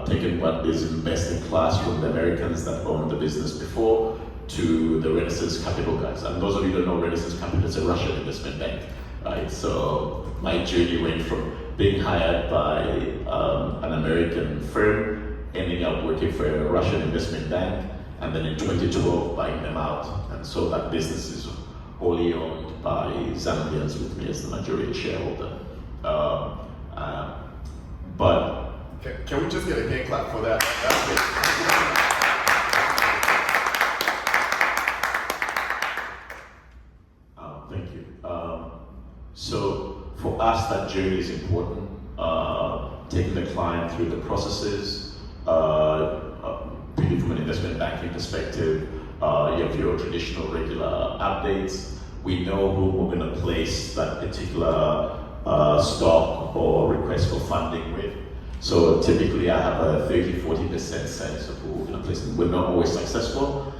taken what is best in class from the Americans that owned the business before to the Renaissance Capital guys. And those of you who don't know, Renaissance Capital is a Russian investment bank, right? So my journey went from being hired by an American firm, ending up working for a Russian investment bank, and then in 2012 buying them out. And so that business is wholly owned by Zambians with me as the majority shareholder. But can we just get a hand clap for that? Thank you. So for us, that journey is important. Taking the client through the processes, really from an investment banking perspective, you have your traditional regular updates. We know who we're going to place that particular stock or request for funding with. So typically I have a 30-40% sense of who we're going to place. We're not always successful.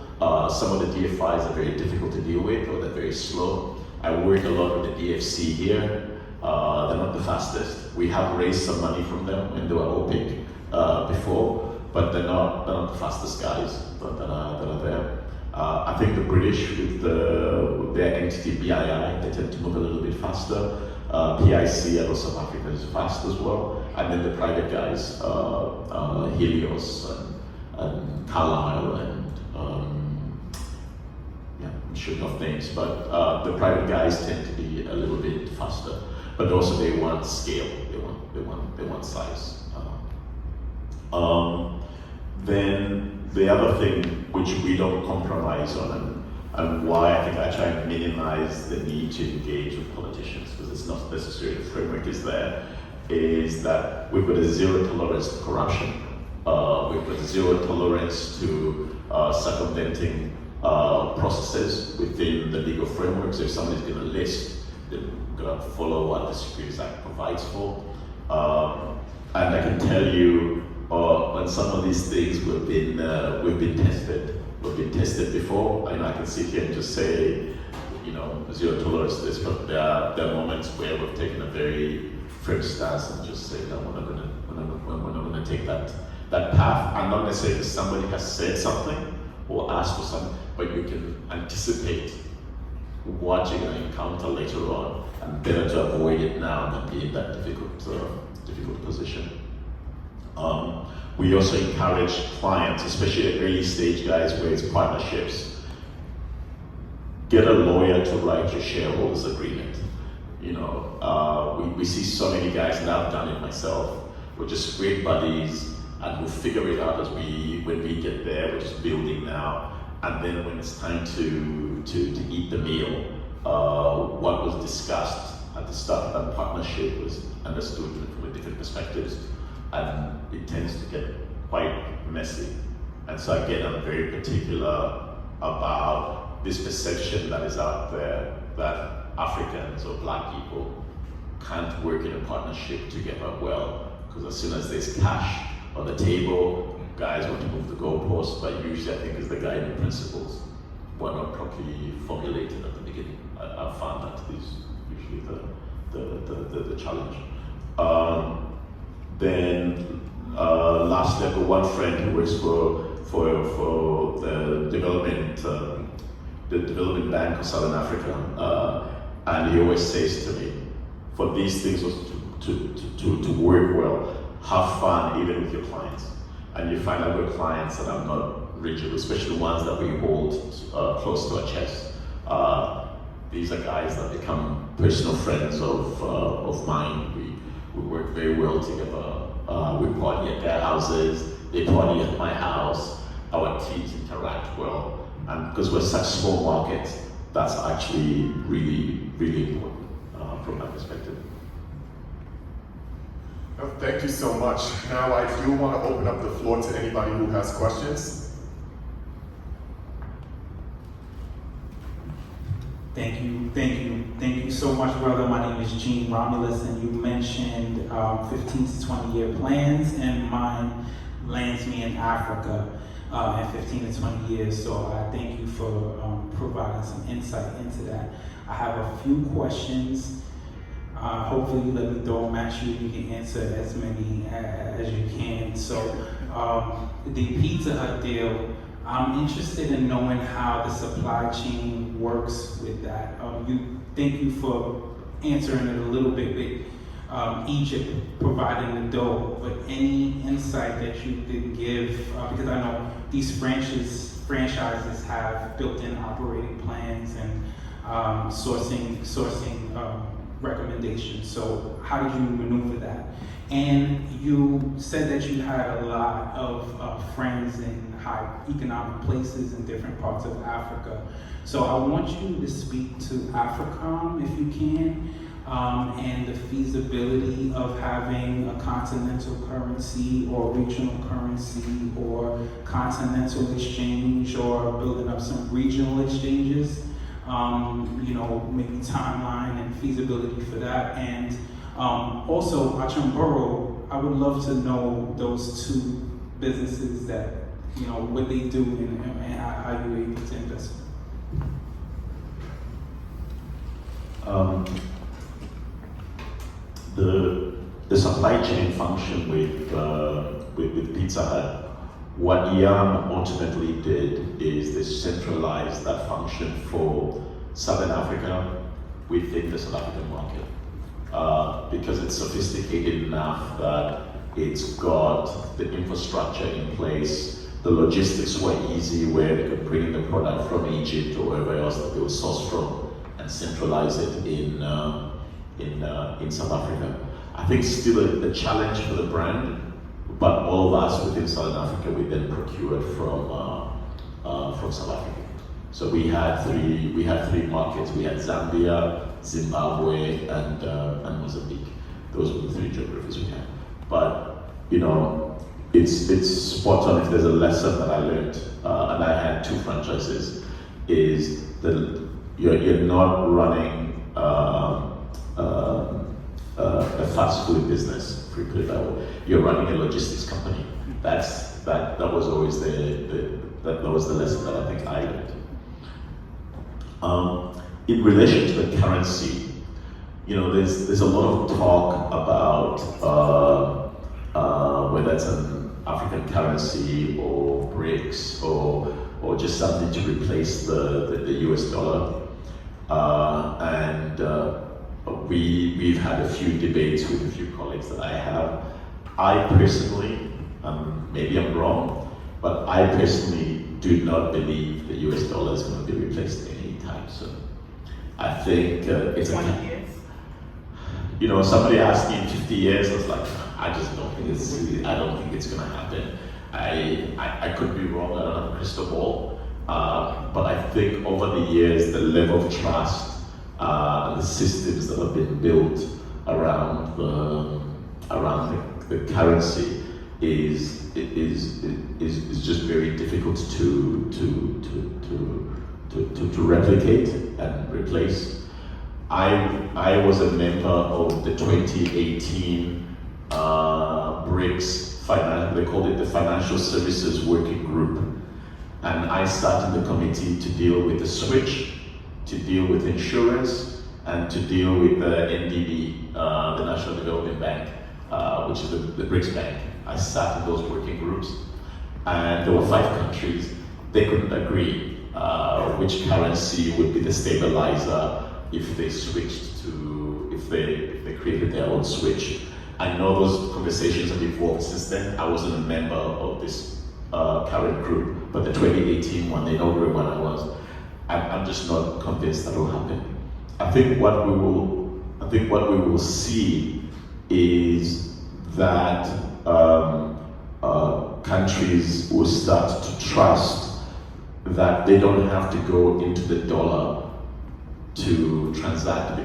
Some of the DFIs are very difficult to deal with, or they're very slow. I work a lot with the DFC here. They're not the fastest. We have raised some money from them when they were OPIC before, but they're not the fastest guys that are there. I think the British with their entity BII, they tend to move a little bit faster. PIC out of South Africa is fast as well. And then the private guys, Helios and Carlyle and I'm sure of names, but the private guys tend to be a little bit faster. But also they want scale. They want size. Then the other thing which we don't compromise on, and why I think I try and minimize the need to engage with politicians, because it's not necessarily the framework is there, is that we've got a zero tolerance to corruption. We've got zero tolerance to circumventing processes within the legal framework. So if somebody's going to list, they're going to follow what the Securities Act provides for. And I can tell you, on some of these things we've been tested. We've been tested before, and I can sit here and just say, zero tolerance to this, but there are moments where we've taken a very firm stance and just say, no, we're not going to take that path. And not necessarily somebody has said something or asked for something, but you can anticipate what you're going to encounter later on, and better to avoid it now than be in that difficult position. We also encourage clients, especially at early stage guys where it's partnerships, get a lawyer to write your shareholders agreement. We see so many guys, and I've done it myself, we're just great buddies, and we'll figure it out when we get there. We're just building now, and then when it's time to eat the meal, what was discussed at the start of that partnership was understood from a different perspectives, and it tends to get quite messy. And so again, I'm very particular about this perception that is out there that Africans or Black people can't work in a partnership together well, because as soon as there's cash on the table, guys want to move the goalposts, but usually I think it's the guiding principles were not properly formulated at the beginning. I found that is usually the challenge. Then lastly, I've got one friend who works for for the development bank of Southern Africa, and he always says to me, for these things to work well, have fun even with your clients. And you find out with clients that are not rigid, especially ones that we hold close to our chest. These are guys that become personal friends of mine. We work very well together. We party at their houses, they party at my house. Our teams interact well. And because we're such small markets, that's actually really, really important from my perspective. Well, thank you so much. Now I do want to open up the floor to anybody who has questions. Thank you so much, brother. My name is Gene Romulus, and you mentioned 15 to 20 year plans, and mine lands me in Africa in 15 to 20 years. So I thank you for providing some insight into that. I have a few questions. Hopefully you let me throw them at you. You can answer as many as you can. So the Pizza Hut deal, I'm interested in knowing how the supply chain works with that. Thank you for answering it a little bit with Egypt providing the dough, but any insight that you can give, because I know these franchises have built-in operating plans and sourcing recommendations. So how did you maneuver that? And you said that you had a lot of friends in high economic places in different parts of Africa. So I want you to speak to AFRICOM, if you can, and the feasibility of having a continental currency or regional currency or continental exchange or building up some regional exchanges. Maybe timeline and feasibility for that. And also Achumboro, I would love to know those two businesses that, what they do and how you're able to invest. The supply chain function with Pizza Hut, what Yam ultimately did is they centralized that function for Southern Africa within the South African market. Because it's sophisticated enough that it's got the infrastructure in place, the logistics were easy where they could bring in the product from Egypt or wherever else that they would source from and centralize it in South Africa. I think still a challenge for the brand, but all of us within Southern Africa, we then procured from South Africa. So we had three markets. We had Zambia, Zimbabwe, and Mozambique. Those were the three geographies we had. But it's spot on. If there's a lesson that I learned, and I had two franchises, is that you're not running a fast food business, put it that way. You're running a logistics company. That was always that was the lesson that I think I learned. In relation to the currency, there's a lot of talk about whether it's an African currency or BRICS or just something to replace the US dollar. We've had a few debates with a few colleagues that I have. I personally, maybe I'm wrong, but I personally do not believe the US dollar is going to be replaced anytime soon. I think it's 20 years. Somebody asked me in 50 years, I was like, I don't think it's going to happen. I could be wrong, I don't have a crystal ball, but I think over the years, the level of trust and the systems that have been built around the currency is just very difficult to replicate and replace. I was a member of the 2018 BRICS they called it the Financial Services Working Group, and I sat in the committee to deal with the switch, to deal with insurance, and to deal with the NDB, the National Development Bank, which is the BRICS Bank. I sat in those working groups, and there were 5 countries. They couldn't agree which currency would be the stabilizer if they switched to, if they created their own switch. I know those conversations have evolved since then. I wasn't a member of this current group, but the 2018 one, the inaugural one I was. I'm just not convinced that will happen. I think what we will see is that countries will start to trust that they don't have to go into the dollar to transact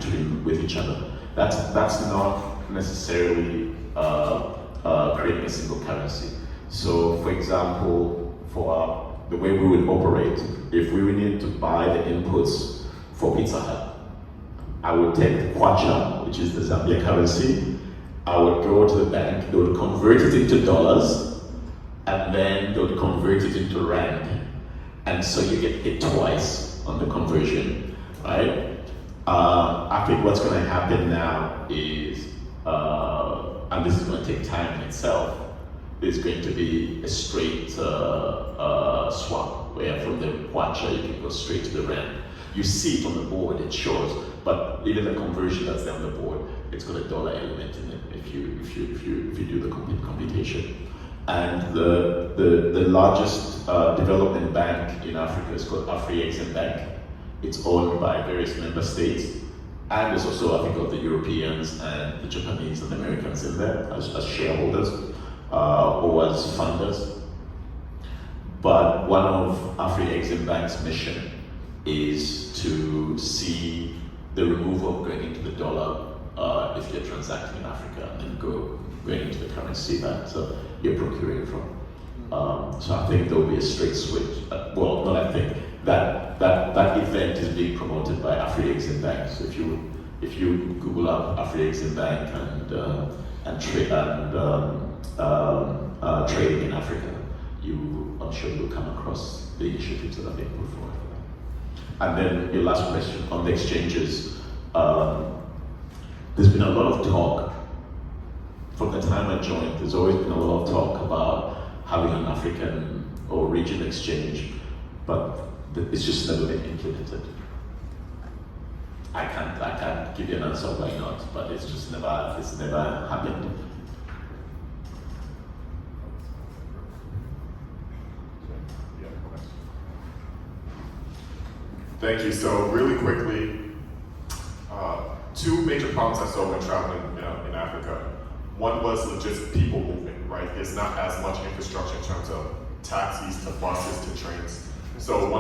with each other. That's not necessarily creating a single currency. So, for example, for the way we would operate, if we needed to buy the inputs for Pizza Hut, I would take the kwacha, which is the Zambia currency. I would go to the bank, they would convert it into dollars, and then they would convert it into rand. And so you get hit twice on the conversion, right? I think what's going to happen now is, and this is going to take time in itself, is going to be a straight swap, where from the kwacha you can go straight to the rand. You see it on the board, it shows, but even the conversion that's there on the board, it's got a dollar element in it if you do the computation. And the largest development bank in Africa is called Afri-Exim Bank. It's owned by various member states, and there's also, I think, of the Europeans and the Japanese and the Americans in there as shareholders or as funders. But one of Afri-Exim Bank's mission is to see the removal of going into the dollar if you're transacting in Africa, and then going into the currency that you're procuring from. So I think there will be a straight switch. Well, not I think. That event is being promoted by Afri-Exim Bank. So if you Google up Afri-Exim Bank and trading in Africa, I'm sure you'll come across the initiatives that are being put forward. And then your last question on the exchanges. There's been a lot of talk from the time I joined. There's always been a lot of talk about having an African or regional exchange, but it's just never been implemented. I can't give you an answer why not, but it's never happened. Thank you. So really quickly, 2 major problems I saw when traveling in Africa. One was just people movement, right? There's not as much infrastructure in terms of taxis to buses to trains. So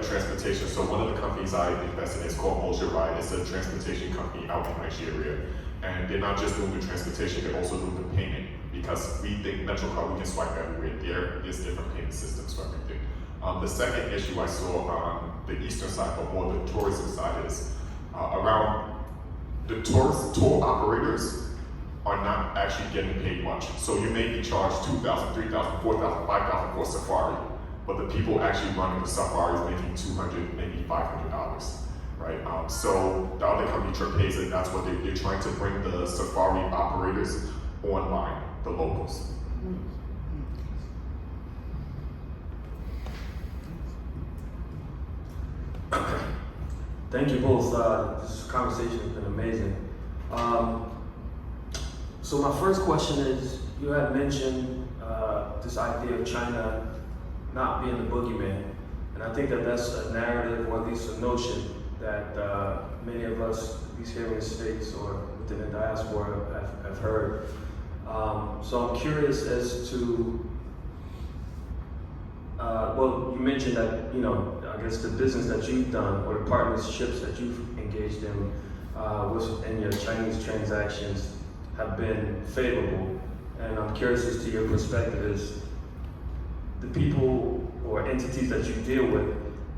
transportation. So one of the companies I invested in is called Ultra Ride. It's a transportation company out in Nigeria. And they're not just doing the transportation, they're also doing the payment. Because we think MetroCard, we can swipe everywhere. There's different payment systems for everything. The second issue I saw on the eastern side, but more the tourism side, is around the tour operators are not actually getting paid much. So you may be charged $2,000, $3,000, $4,000, $5,000 for safari, but the people actually running the safari is making $200, maybe $500, right? So the other company, Trapeza, that's what they're trying to bring the safari operators online, the locals. Thank you both. This conversation has been amazing. So my first question is, you had mentioned this idea of China not being the boogeyman. And I think that that's a narrative, or at least a notion, that many of us, at least here in the States or within the diaspora, have heard. So I'm curious as to, well, you mentioned that, I guess the business that you've done or the partnerships that you've engaged in in your Chinese transactions have been favorable. And I'm curious as to your perspective is, the people or entities that you deal with,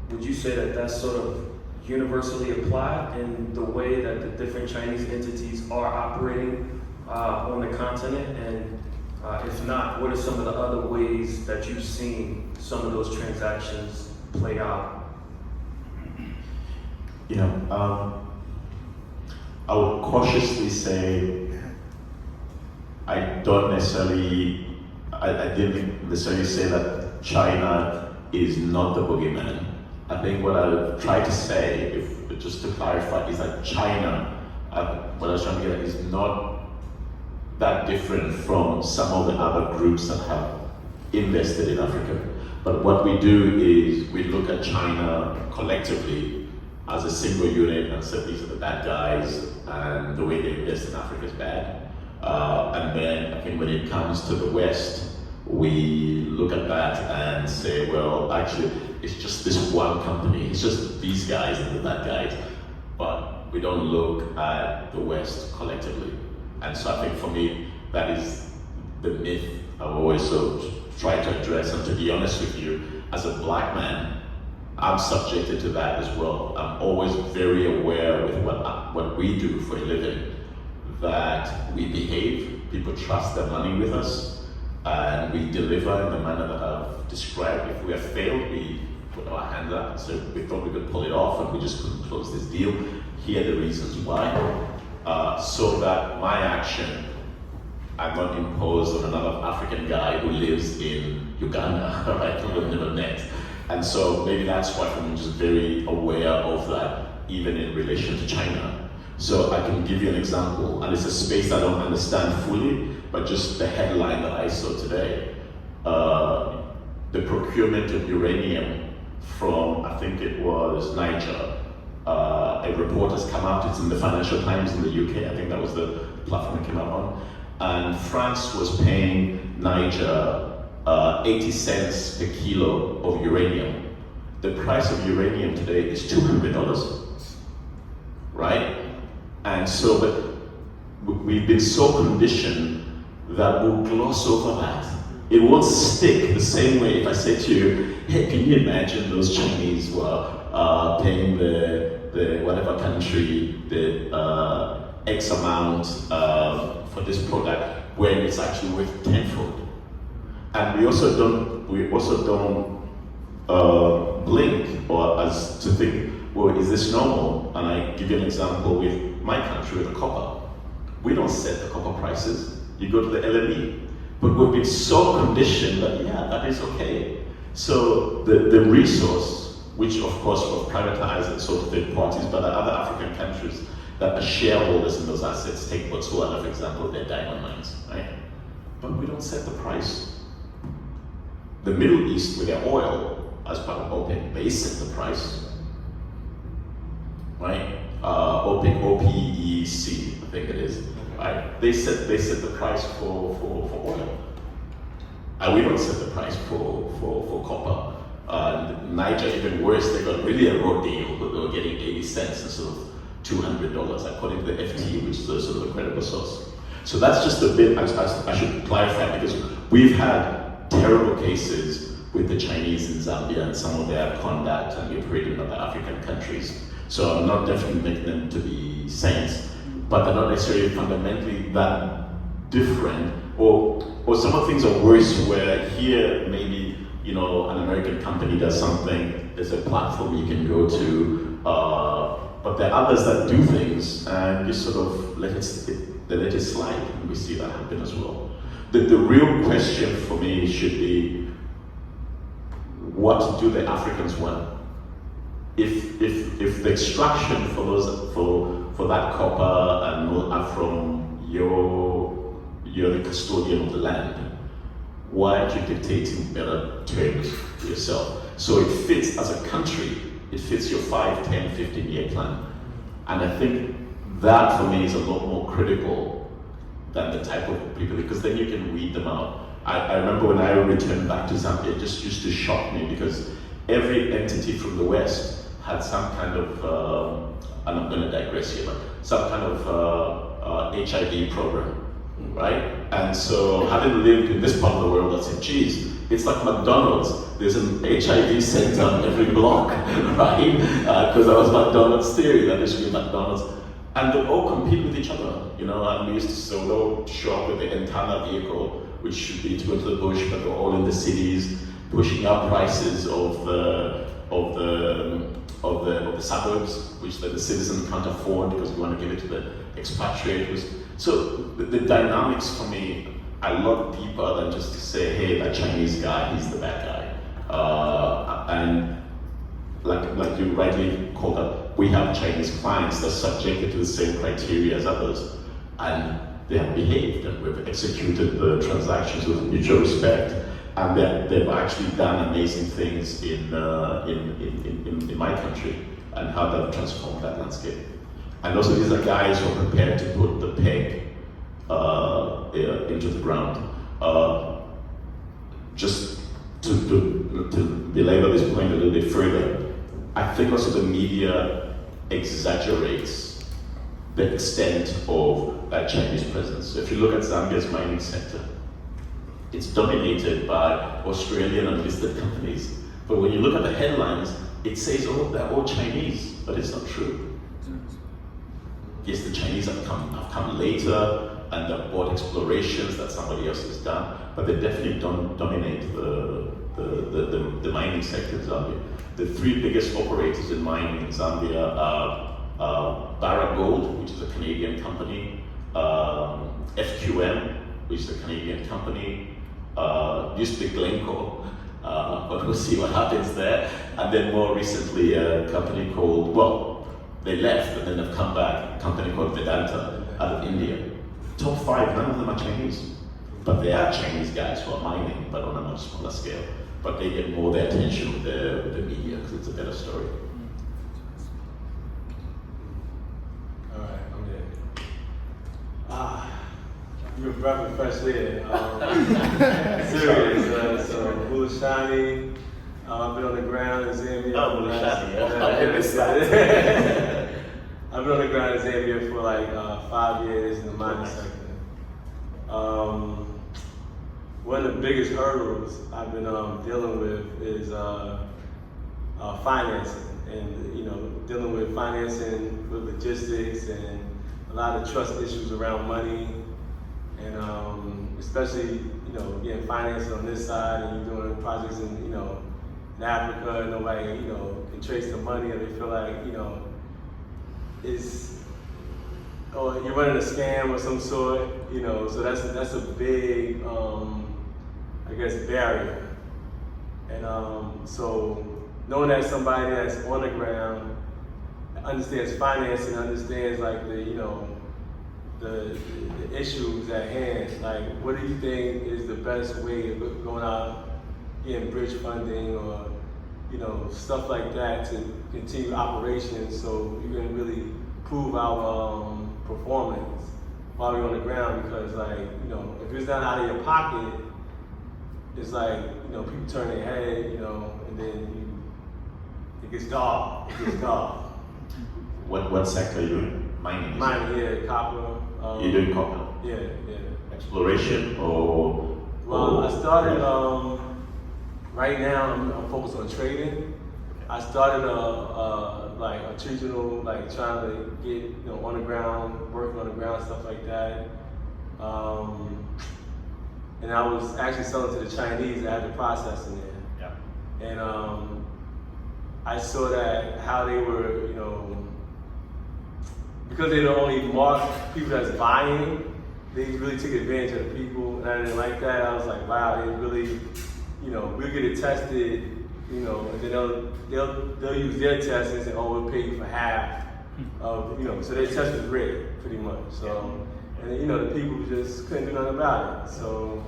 would you say that that's sort of universally applied in the way that the different Chinese entities are operating on the continent? And if not, what are some of the other ways that you've seen some of those transactions play out? I would cautiously say I don't necessarily I didn't necessarily say that China is not the boogeyman. I think what I tried to say, just to clarify, is that China, what I was trying to get at, is not that different from some of the other groups that have invested in Africa. But what we do is we look at China collectively as a single unit and say these are the bad guys and the way they invest in Africa is bad. And then I think when it comes to the West, we look at that and say, well, actually, it's just this one company. It's just these guys and the bad guys. But we don't look at the West collectively. And so I think for me, that is the myth I've always sort of tried to address. And to be honest with you, as a black man, I'm subjected to that as well. I'm always very aware with what we do for a living, that we behave, people trust their money with us, and we deliver in the manner that I've described. If we have failed, we put our hands up and say we thought we could pull it off and we just couldn't close this deal. Here are the reasons why. So that my action, I'm not imposed on another African guy who lives in Uganda, right, who we've never met. And so maybe that's why I'm just very aware of that, even in relation to China. So I can give you an example, and it's a space I don't understand fully, but just the headline that I saw today. The procurement of uranium from, I think it was Niger. A report has come out, it's in the Financial Times in the UK, I think that was the platform it came out on. And France was paying Niger 80 cents per kilo of uranium. The price of uranium today is $200, right? And so, but we've been so conditioned that we'll gloss over that. It won't stick the same way if I say to you, hey, can you imagine those Chinese were paying the whatever country the X amount for this product when it's actually worth tenfold. And we also don't blink or as to think, well, is this normal? And I give you an example with my country, with the copper. We don't set the copper prices. You go to the LME. But we've been so conditioned that, yeah, that is okay. So the resource, which of course was privatized and sold to third parties, but there are other African countries that are shareholders in those assets. Take Botswana, for example, their diamond mines, right? But we don't set the price. The Middle East, with their oil, as part of OPEC, they set the price, right? OPEC, I think it is, right? They set the price for oil, and we don't set the price for copper. Niger, even worse, they got really a raw deal, but they were getting 80 cents instead of $200, according to the FT, which is sort of a credible source. So that's just a bit I should clarify, because we've had terrible cases with the Chinese in Zambia and some of their conduct, and we operate in other African countries. So I'm not definitely making them to be saints, but they're not necessarily fundamentally that different, or some of the things are worse, where here maybe, you know, an American company does something, there's a platform you can go to, but there are others that do things and you sort of let it slide, and we see that happen as well. The real question for me should be, what do the Africans want? If the extraction for that copper and are from you're the custodian of the land, why aren't you dictating better terms for yourself? So it fits as a country, it fits your 5, 10, 15-year plan. And I think that for me is a lot more critical than the type of people, because then you can weed them out. I remember when I returned back to Zambia, it just used to shock me, because every entity from the West had some kind of, and I'm going to digress here, but some kind of HIV program, right? And so having lived in this part of the world, I said, geez, it's like McDonald's. There's an HIV center on every block, right? Because that was McDonald's theory, that there should be McDonald's. And they all compete with each other, you know, and we used to so show up with the Entana vehicle, which should be to go to the bush, but they're all in the cities, pushing up prices of the suburbs, which the citizen can't afford because we want to give it to the expatriates. So the dynamics for me a lot deeper than just to say, hey, that Chinese guy, he's the bad guy. And like you rightly called out, we have Chinese clients that are subjected to the same criteria as others, and they have behaved, and we've executed the transactions with mutual respect, and they've actually done amazing things in my country, and how they've transformed that landscape. And also, these are guys who are prepared to put the peg into the ground. Just to belabor this point a little bit further, I think also the media exaggerates the extent of that Chinese presence. So if you look at Zambia's mining sector, it's dominated by Australian unlisted companies. But when you look at the headlines, it says, oh, they're all Chinese, but it's not true. Yes, the Chinese have come later, and they've bought explorations that somebody else has done, but they definitely don't dominate the mining sector in Zambia. The three biggest operators in mining in Zambia are Barra Gold, which is a Canadian company, FQM, which is a Canadian company, used to be Glencore, but we'll see what happens there. And then more recently, a company called, well, they left and then have come back, a company called Vedanta out of India. Top 5, none of them are Chinese. But they are Chinese guys who are mining, but on a much smaller scale. But they get more their attention with the media because it's a better story. All right, I'm here. You're a breath of fresh air. Serious. So, Bulashani, I've been on the ground in Zambia. Oh, Bulashani, I've been on the ground in Zambia for like 5 years in the mining sector. One of the biggest hurdles I've been dealing with is financing, and dealing with financing with logistics and a lot of trust issues around money, and especially getting financing on this side, and you're doing projects in Africa, and nobody can trace the money, or they feel like or you're running a scam of some sort, so that's a big, I guess, barrier. And so knowing that somebody that's on the ground understands financing, understands like the issues at hand, like what do you think is the best way of going out, getting bridge funding or stuff like that to continue operations, so you can really prove our performance while we're on the ground, because if it's not out of your pocket, it's like people turn their head, and then it gets dark. What sector are you in? Mining? Mining, yeah, copper. You're doing copper? Yeah. Exploration or? Well, I started. Right now, I'm focused on trading. I started a artisanal, trying to get on the ground, working on the ground, stuff like that. And I was actually selling to the Chinese that had the processing there. Yeah. And I saw that how they were, because they don't only mark people that's buying, they really took advantage of the people, and I didn't like that. I was like, wow, they really, we'll get it tested, and then they'll use their test and say, oh, we'll pay you for half of, so their test was rigged, pretty much. So, and then, the people just couldn't do nothing about it. So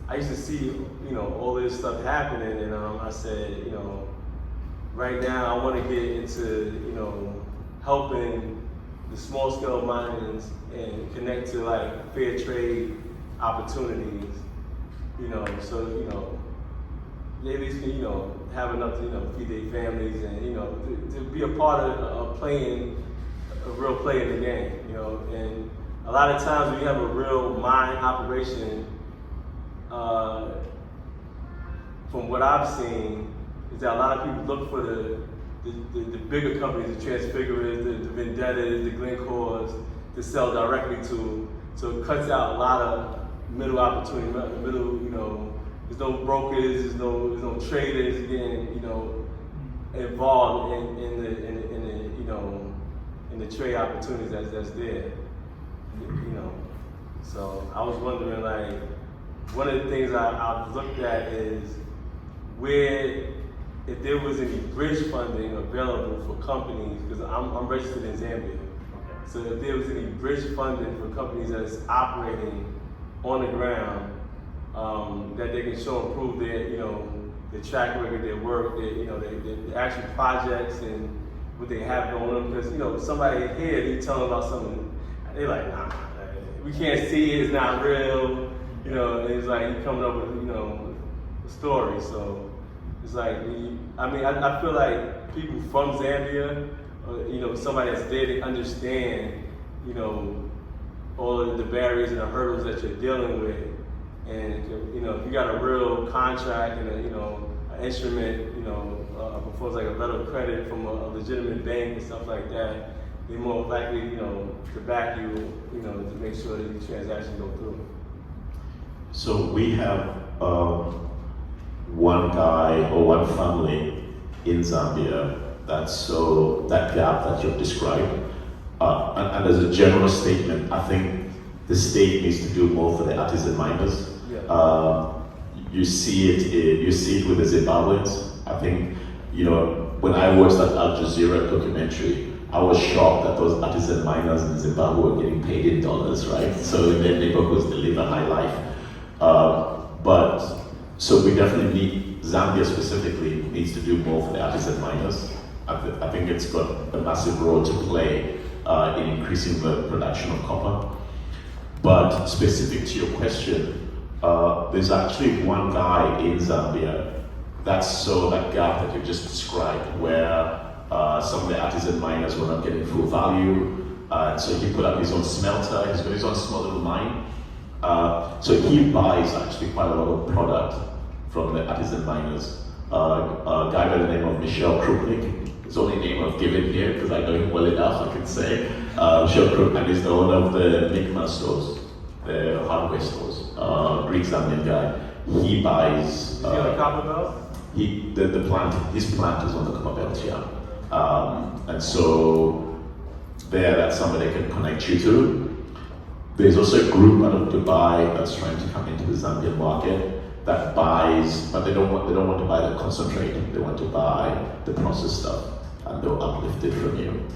I used to see, all this stuff happening, and I said, right now I want to get into, helping the small scale miners and connect to fair trade opportunities, so they at least can have enough to feed their families, and to be a part of playing a real play in the game, and a lot of times when you have a real mine operation, from what I've seen, is that a lot of people look for the bigger companies, the Transfigurers, the Vendettas, the Glencores, to sell directly to. So it cuts out a lot of middle opportunity, there's no brokers, there's no traders getting, involved in the trade opportunities that's there. So I was wondering, like, one of the things I've looked at is where, if there was any bridge funding available for companies, because I'm registered in Zambia. So if there was any bridge funding for companies that's operating on the ground, that they can show and prove their, their track record, their work, their actual projects and what they have going on. Because, somebody here, they tell them about something, they're like, nah, we can't see it, it's not real. And it's like you coming up with, a story. So it's like, I feel like people from Zambia, somebody that's there, they understand, all of the barriers and the hurdles that you're dealing with. And, if you got a real contract and an instrument, propose like a letter of credit from a legitimate bank and stuff like that, they're more likely, to back you, to make sure that these transactions go through. So we have one guy or one family in Zambia that gap that you've described. And as a general statement, I think the state needs to do more for the artisan miners. Yeah. You see it with the Zimbabweans. I think, when I watched that Al Jazeera documentary, I was shocked that those artisan miners in Zimbabwe were getting paid in dollars, right? So in their neighborhoods, they live a high life. So we definitely need, Zambia specifically needs to do more for the artisan miners. I think it's got a massive role to play in increasing the production of copper. But specific to your question, there's actually one guy in Zambia that saw that gap that you just described, where some of the artisan miners were not getting full value. So he put up his own smelter, he's got his own small little mine. So he buys actually quite a lot of product from the artisan miners. A guy by the name of Michel Krupnik, his only name I've given here because I know him well enough, I can say. Michel Krupnik is the owner of the Mikma stores, the hardware stores, Greek Zambian guy. He buys. Is he on the copper belt? His plant is on the copper belt, yeah. And so that's somebody they can connect you to. There's also a group out of Dubai that's trying to come into the Zambian market that buys, but they don't want to buy the concentrate. They want to buy the processed stuff, and they'll uplift it from you.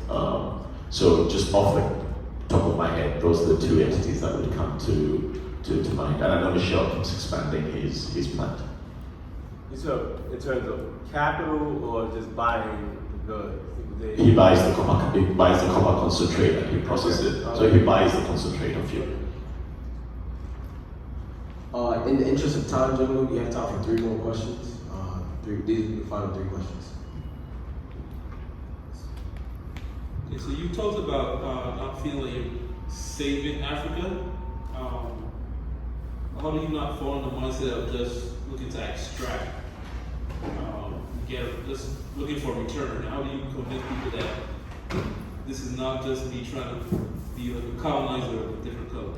So just off the top of my head, those are the two entities that would come to mind. And I know Michel keeps expanding his plant. So in terms of capital or just buying the goods? He buys the copper concentrate and he processes it. So he buys the concentrate of you. In the interest of time, gentlemen, we have time for 3 more questions. These are the final 3 questions. Okay, so you talked about not feeling like you're safe in Africa. How do you not fall in the mindset of just looking to extract, just looking for a return? How do you convince people that this is not just me trying to be like a colonizer of a different color?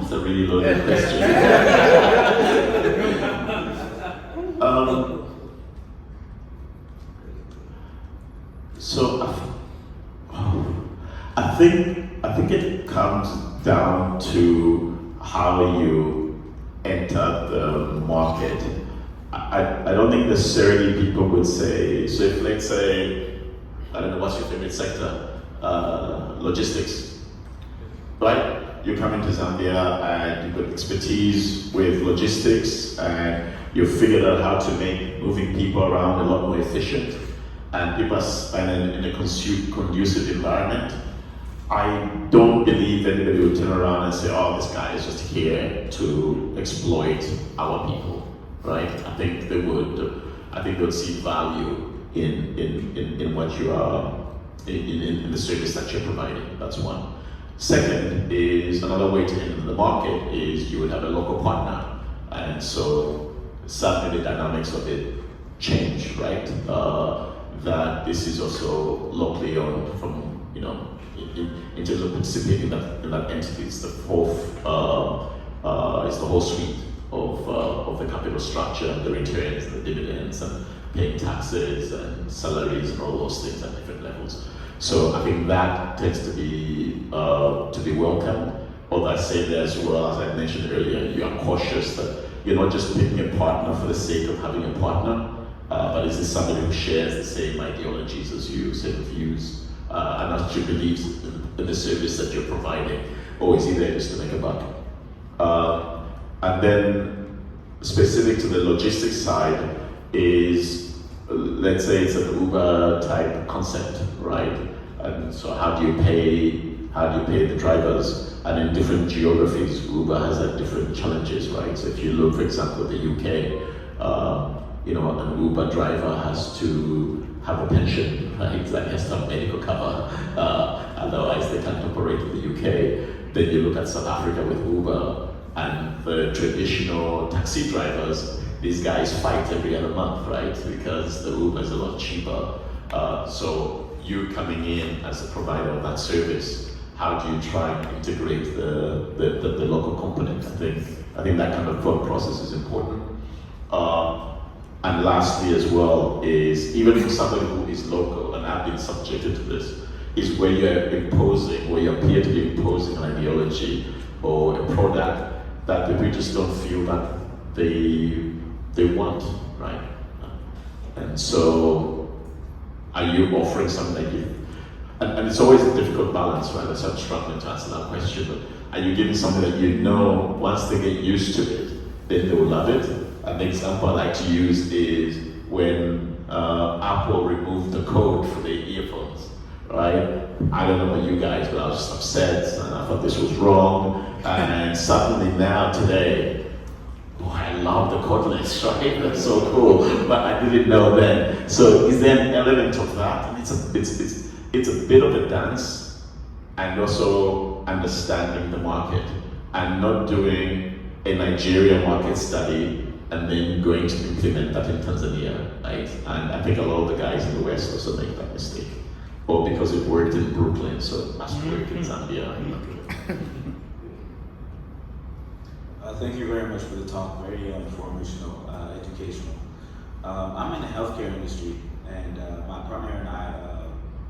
It's a really loaded question. So I think it comes down to how you enter the market. I don't think necessarily people would say, so if let's say, I don't know, what's your favorite sector? Logistics, right? You come into Zambia and you've got expertise with logistics and you've figured out how to make moving people around a lot more efficient and people are in a conducive environment. I don't believe anybody would turn around and say, oh, this guy is just here to exploit our people, right? I think they would see value in what you are, in the service that you're providing. That's one. Second is, another way to enter the market is you would have a local partner. And so suddenly the dynamics of it change, right? That this is also locally owned from, in terms of participating in that entity, it's the whole suite of the capital structure, the returns, the dividends, and paying taxes and salaries and all those things at different levels. So I think that tends to be welcome. Although I say there as well, as I mentioned earlier, you are cautious that you're not just picking a partner for the sake of having a partner, but is this somebody who shares the same ideologies as you, same views, and actually believes in the service that you're providing, or is he there just to make a buck? And then specific to the logistics side is, let's say it's an Uber type concept, right? And so how do you pay the drivers? And in different geographies, Uber has had different challenges, right? So if you look, for example, at the UK, an Uber driver has to have a pension, right? Like has to have medical cover, otherwise they can't operate in the UK. Then you look at South Africa with Uber and the traditional taxi drivers, these guys fight every other month, right? Because the Uber is a lot cheaper. So you coming in as a provider of that service, how do you try and integrate the local component? I think that kind of thought process is important. And lastly as well is, even for somebody who is local, and I've been subjected to this, is where you appear to be imposing an ideology or a product that people just don't feel that they want, right? And so, are you offering something that you, and it's always a difficult balance, right? That's why I'm struggling to answer that question, but are you giving something that you know, once they get used to it, then they will love it? And the example I like to use is when Apple removed the code for the earphones, right? I don't know about you guys, but I was just upset and I thought this was wrong. And suddenly now, today, boy, I love the cordless, right? That's so cool, but I didn't know then. So is there an element of that? And it's a bit of a dance, and also understanding the market and not doing a Nigeria market study and then going to implement that in Tanzania, right? And I think a lot of the guys in the West also make that mistake. Or because it worked in Brooklyn, so it must work in Zambia. Thank you very much for the talk, very informational, educational. I'm in the healthcare industry, and my partner and I,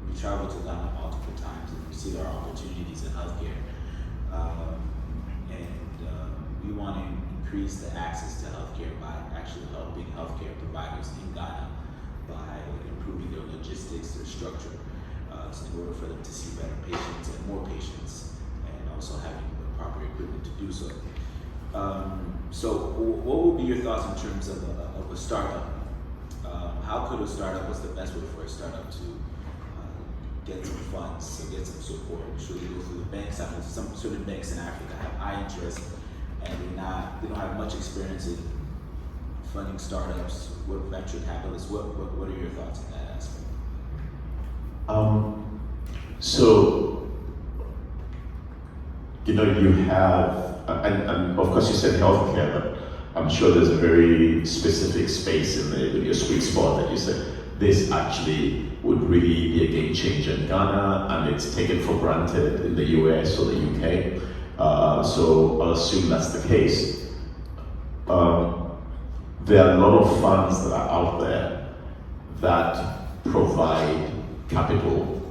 we traveled to Ghana multiple times, and we see there are opportunities in healthcare. We want to increase the access to healthcare by actually helping healthcare providers in Ghana by improving their logistics, their structure, so in order for them to see better patients and more patients, and also having the proper equipment to do so. So what would be your thoughts in terms of a startup? How could a startup, what's the best way for a startup to get some funds, to get some support? Should they go through the banks? I mean, some certain banks in Africa have high interest, and they don't have much experience in funding startups. What venture capitalists? What are your thoughts on that aspect? So, you have, and of course you said healthcare, but I'm sure there's a very specific space in your sweet spot that you said, this actually would really be a game changer in Ghana, and it's taken for granted in the US or the UK. So I'll assume that's the case. There are a lot of funds that are out there that provide capital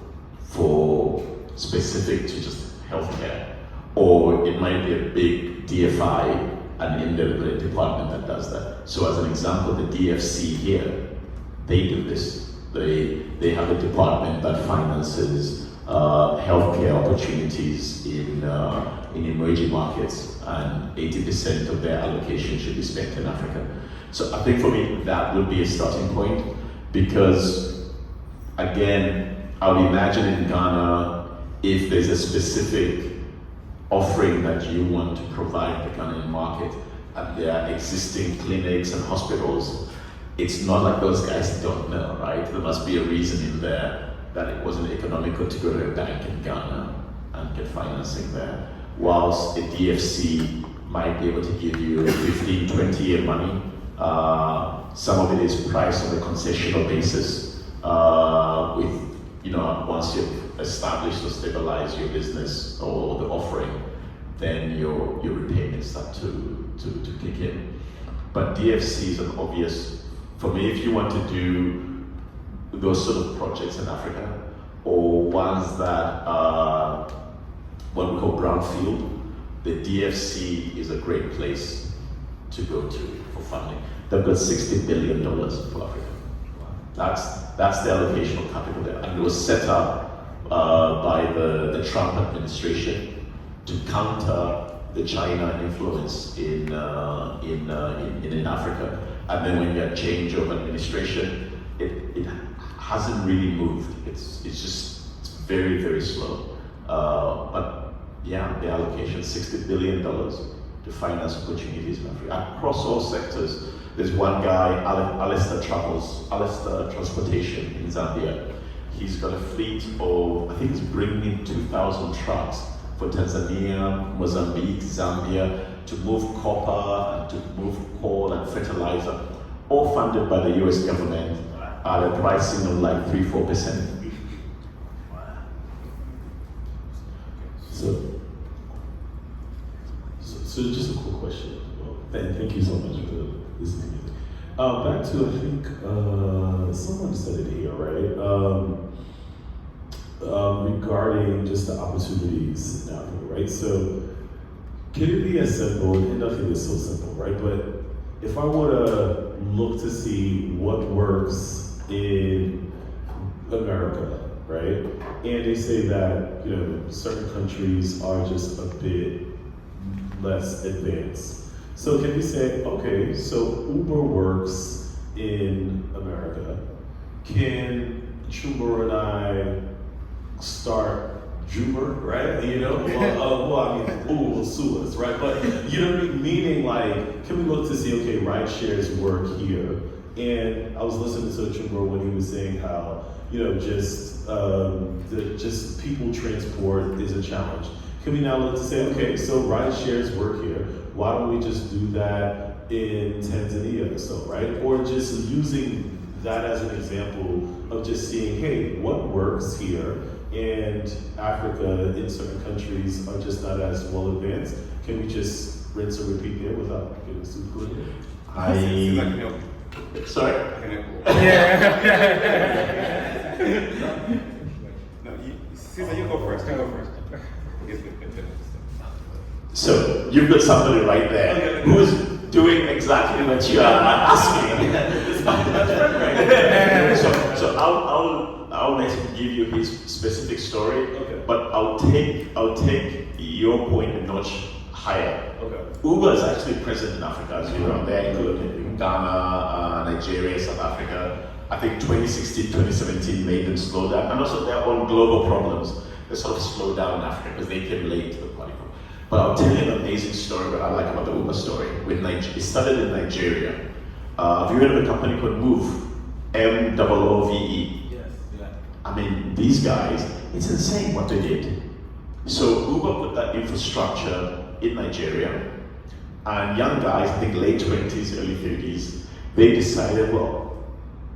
for specific to just healthcare, or it might be a big DFI, an in-delivery department that does that. So as an example, the DFC here, they do this. They have a department that finances healthcare opportunities in emerging markets, and 80% of their allocation should be spent in Africa. So I think for me, that would be a starting point, because again, I would imagine in Ghana, if there's a specific offering that you want to provide the Ghanaian market, and there are existing clinics and hospitals, it's not like those guys don't know, right? There must be a reason in there that it wasn't economical to go to a bank in Ghana and get financing there. Whilst a DFC might be able to give you 15, 20-year money, some of it is priced on a concessional basis, once you've established or stabilized your business or the offering, then your repayments start to kick in. But DFC is an obvious for me, if you want to do those sort of projects in Africa, or ones that are what we call brownfield, the DFC is a great place to go to for funding. They've got $60 billion for Africa. That's the allocation of capital there, and it was set up by the Trump administration to counter the China influence in Africa. And then when you had change of administration, it hasn't really moved. It's very, very slow. But yeah, the allocation, $60 billion to finance opportunities in Africa across all sectors. There's one guy, Alistair Transportation in Zambia. He's got a fleet of, I think he's bringing in 2,000 trucks for Tanzania, Mozambique, Zambia, to move copper and to move coal and fertilizer, all funded by the US government at a pricing of like 3-4%. So just a quick question. Well, thank you so much for listening to me. Back to, I think, someone said it here, right? Regarding just the opportunities in Africa, right? So, can it be as simple, and nothing is so simple, right? But if I were to look to see what works in America, right? And they say that, you know, certain countries are just a bit less advanced. So can we say, okay, so Uber works in America. Can Achumboro and I start Juber, right? You know, well, I mean, Uber will sue us, right? But you know what I mean? Meaning, like, can we look to see, okay, ride shares work here? And I was listening to Achumboro when he was saying how, you know, just people transport is a challenge. Can we now look to say, okay, so ride shares work here. Why don't we just do that in Tanzania or so, right? Or just using that as an example of just seeing, hey, what works here, and Africa in certain countries are just not as well advanced. Can we just rinse and repeat there without getting super clear? Sorry? Cesar, you go first. You go first. So you've got somebody right there who's doing exactly what you are asking. So I'll let him give you his specific story, but I'll take your point a notch higher. Uber is actually present in Africa, as you know. They're included in Ghana, Nigeria, South Africa. I think 2016, 2017 made them slow down, and also their own global problems. They sort of slowed down in Africa because they came late to the party. But I'll tell you an amazing story that I like about the Uber story. It started in Nigeria. Have you heard of a company called Move? MOOVE. Yes. Yeah. I mean, these guys, it's insane what they did. So Uber put that infrastructure in Nigeria, and young guys, I think late 20s, early 30s, they decided, well,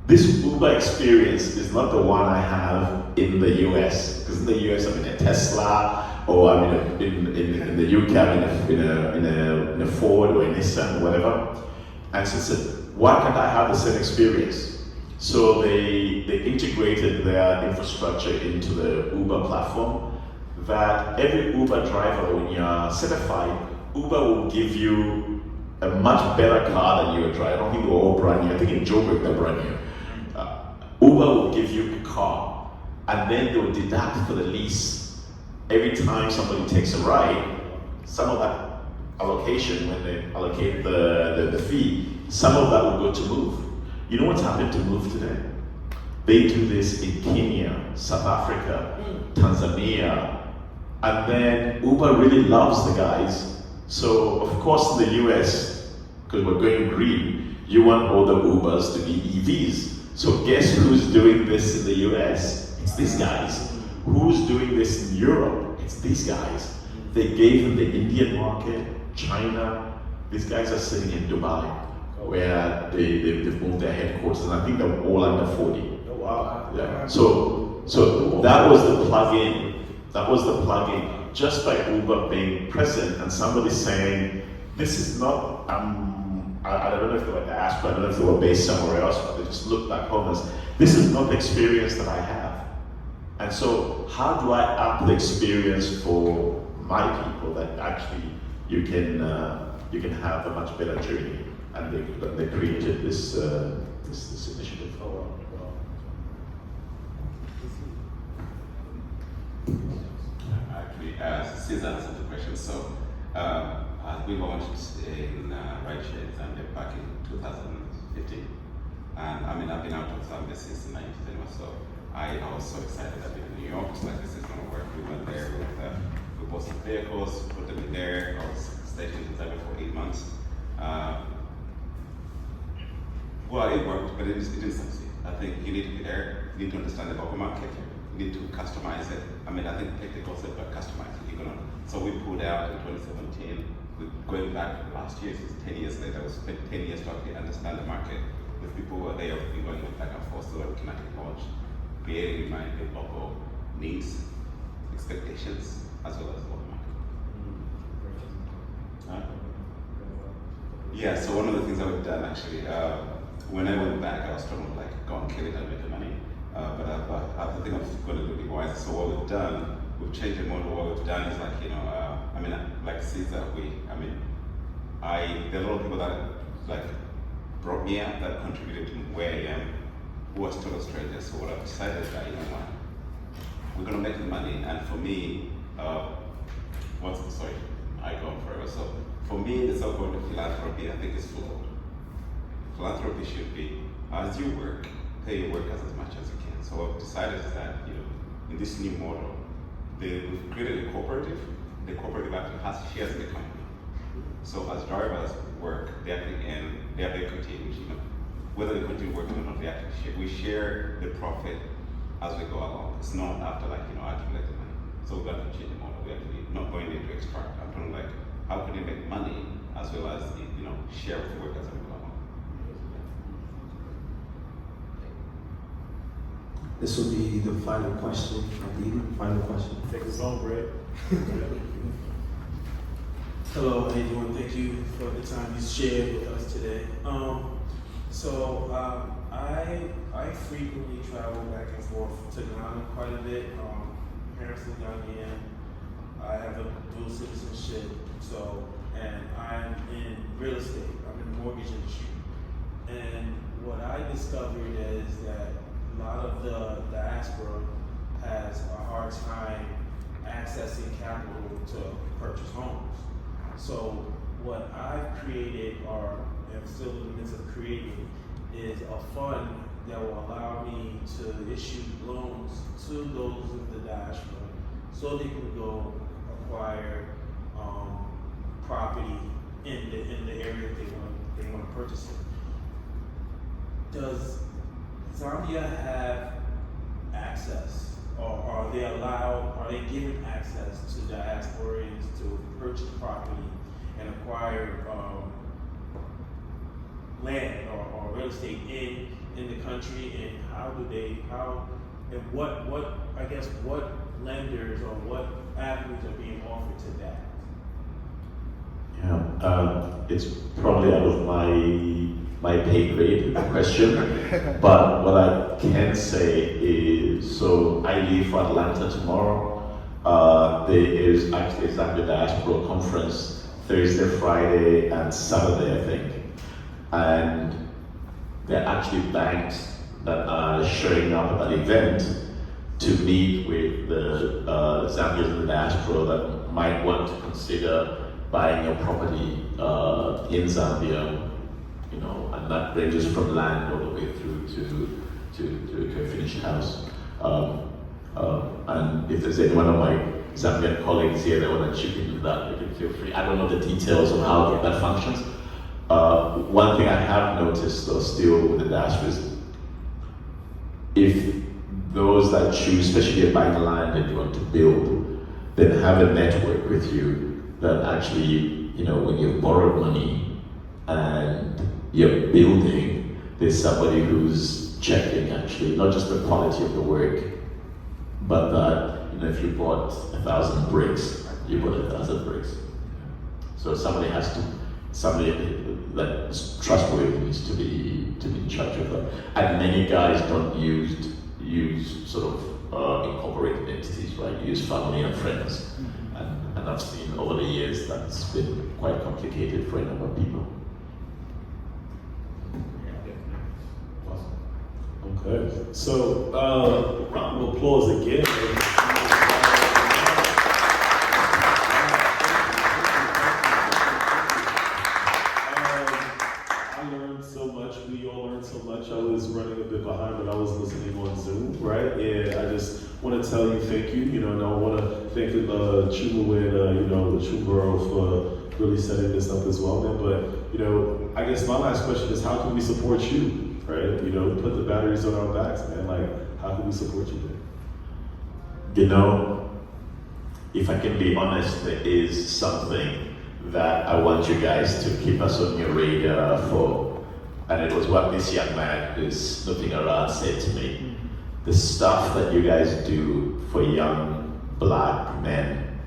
this Uber experience is not the one I have in the US. Because in the US, I'm in a Tesla, or I'm in the UK, I'm in a Ford or a Nissan or whatever. And so I said, why can't I have the same experience? So they integrated their infrastructure into the Uber platform, that every Uber driver, when you're certified, Uber will give you a much better car than you drive. I don't think they're all brand new. I think in Joburg they're brand new. Uber will give you a car, and then they'll deduct for the lease every time somebody takes a ride. Some of that allocation, when they allocate the fee, some of that will go to Move. You know what's happened to Move today? They do this in Kenya, South Africa, Tanzania, and then Uber really loves the guys. So of course in the US, because we're going green, you want all the Ubers to be EVs. So guess who's doing this in the US? It's these guys. Who's doing this in Europe? It's these guys. They gave them the Indian market, China. These guys are sitting in Dubai, where they've moved their headquarters, and I think they're all under 40. Oh wow. Yeah. So that was the plug-in. That was the plug-in. Just by Uber being present and somebody saying, this is not I don't know if they were diaspora, I don't know if they were based somewhere else, but they just looked back home as, this is not the experience that I have. And so how do I up the experience for my people that actually you can have a much better journey? And they created this initiative. Actually, Cesar answered the question. So, we launched in rideshare in Zambia back in 2015. And I mean, I've been out of Zambia since 1991, so I was so excited. I've been in New York, so like this is going to work. We went there we bought some vehicles, put them in there. I was stationed in Zambia for 8 months. Well, it worked, but it didn't succeed. I think you need to be there, you need to understand the local market, you need to customize it. I mean, I think take the concept, but customize it. So we pulled out in 2017. We're going back last year, since 10 years later, we spent 10 years to actually understand the market. With people who are there, we've been going back and forth so that we can actually launch, creating in mind the local needs, expectations, as well as the local market. Yeah, so one of the things that we've done actually, when I went back, I was told like, go and kill it and make the money. But I think I'm going to do it wise. So what we've done, we've changed the model. What we've done is like, I mean, like Cesar, there are a lot of people that like brought me up, that contributed to where I am, who are total strangers. So what I've decided is that, we're going to make the money. And for me, I go on forever. So for me, the so-called philanthropy, I think is flawed. Philanthropy should be, as you work, pay your workers as much as you can. So what I've decided is that, in this new model, we've created a cooperative. The cooperative actually has shares in the company. So as drivers work, they actually earn their equity, which, whether they continue working or not, we share the profit as we go along. It's not after accumulate the money. So we've got to change the model. We're actually not going there to extract. I'm talking like, how can you make money as well as share with the workers as we go along? This will be the final question. Final question. Take us home, Brett. Hello, how you doing? Thank you for the time you shared with us today. I frequently travel back and forth to Ghana quite a bit. Parents are Ghanaian. I have a dual citizenship, and I'm in real estate. I'm in the mortgage industry. And what I discovered is that a lot of the diaspora has a hard time accessing capital to purchase homes. So what I've created, or am still in the midst of creating, is a fund that will allow me to issue loans to those in the diaspora so they can go acquire property in the area they want to purchase it. Does Zambia have access, or are they given access to diasporans to purchase property and acquire land or real estate in the country? And what lenders or what avenues are being offered to that? Yeah, it's probably out of my pay grade question, but what I can say is, so I leave for Atlanta tomorrow. There is actually a Zambia Diaspora Conference Thursday, Friday, and Saturday, I think. And there are actually banks that are showing up at that event to meet with the Zambians in the diaspora that might want to consider buying a property in Zambia, and that ranges from land all the way through to a finished house. And if there's anyone of my Zambian colleagues here that want to chip into that, they can feel free. I don't know the details of how that functions. One thing I have noticed, though, still with the diaspora is, if those that choose, especially if you're buying land and you want to build, then have a network with you that actually, when you've borrowed money and you're building, there's somebody who's checking actually, not just the quality of the work, but that, if you bought 1,000 bricks, you bought 1,000 bricks. So somebody like trustworthy needs to be in charge of that. And many guys don't use sort of incorporated entities, right? Use family and friends, and I've seen over the years that's been quite complicated for a number of people. Okay, so round of applause again. I learned so much. We all learned so much. I was running a bit behind, but I was listening on Zoom, right? And I just want to tell you thank you. You know, and I want to thank Chuba and Achumboro for really setting this up as well, man. But you know, I guess my last question is, how can we support you? Right, you know, put the batteries on our backs, man. Like, how can we support you there? You know, if I can be honest, there is something that I want you guys to keep us on your radar for. And it was what this young man who's snooping around said to me. The stuff that you guys do for young black men,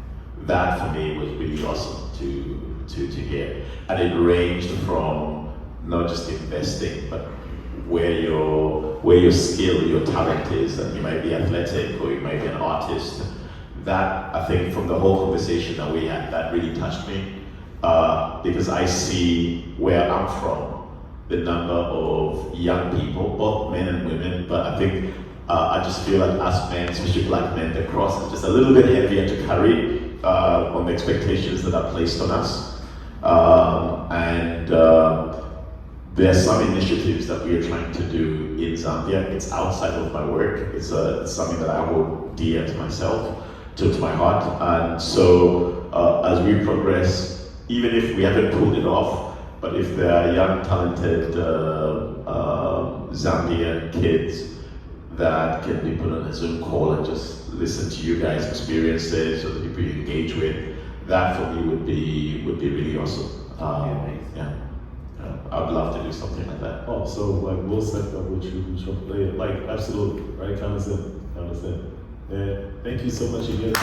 that for me was really awesome to hear. And it ranged from not just investing, but where your skill, your talent is, and you might be athletic or you might be an artist. That, I think, from the whole conversation that we had, that really touched me, because I see where I'm from, the number of young people, both men and women, but I think I just feel like as men, especially black men, the cross is just a little bit heavier to carry on the expectations that are placed on us. There are some initiatives that we are trying to do in Zambia. It's outside of my work. It's something that I hold dear to myself, to my heart. And so as we progress, even if we haven't pulled it off, but if there are young, talented Zambian kids that can be put on a Zoom call and just listen to you guys' experiences or the people you engage with, that for me would be really awesome. Yeah. I'd love to do something like that. Oh, so like we'll set up with you later. Like absolutely, right? Kind of. And thank you so much again.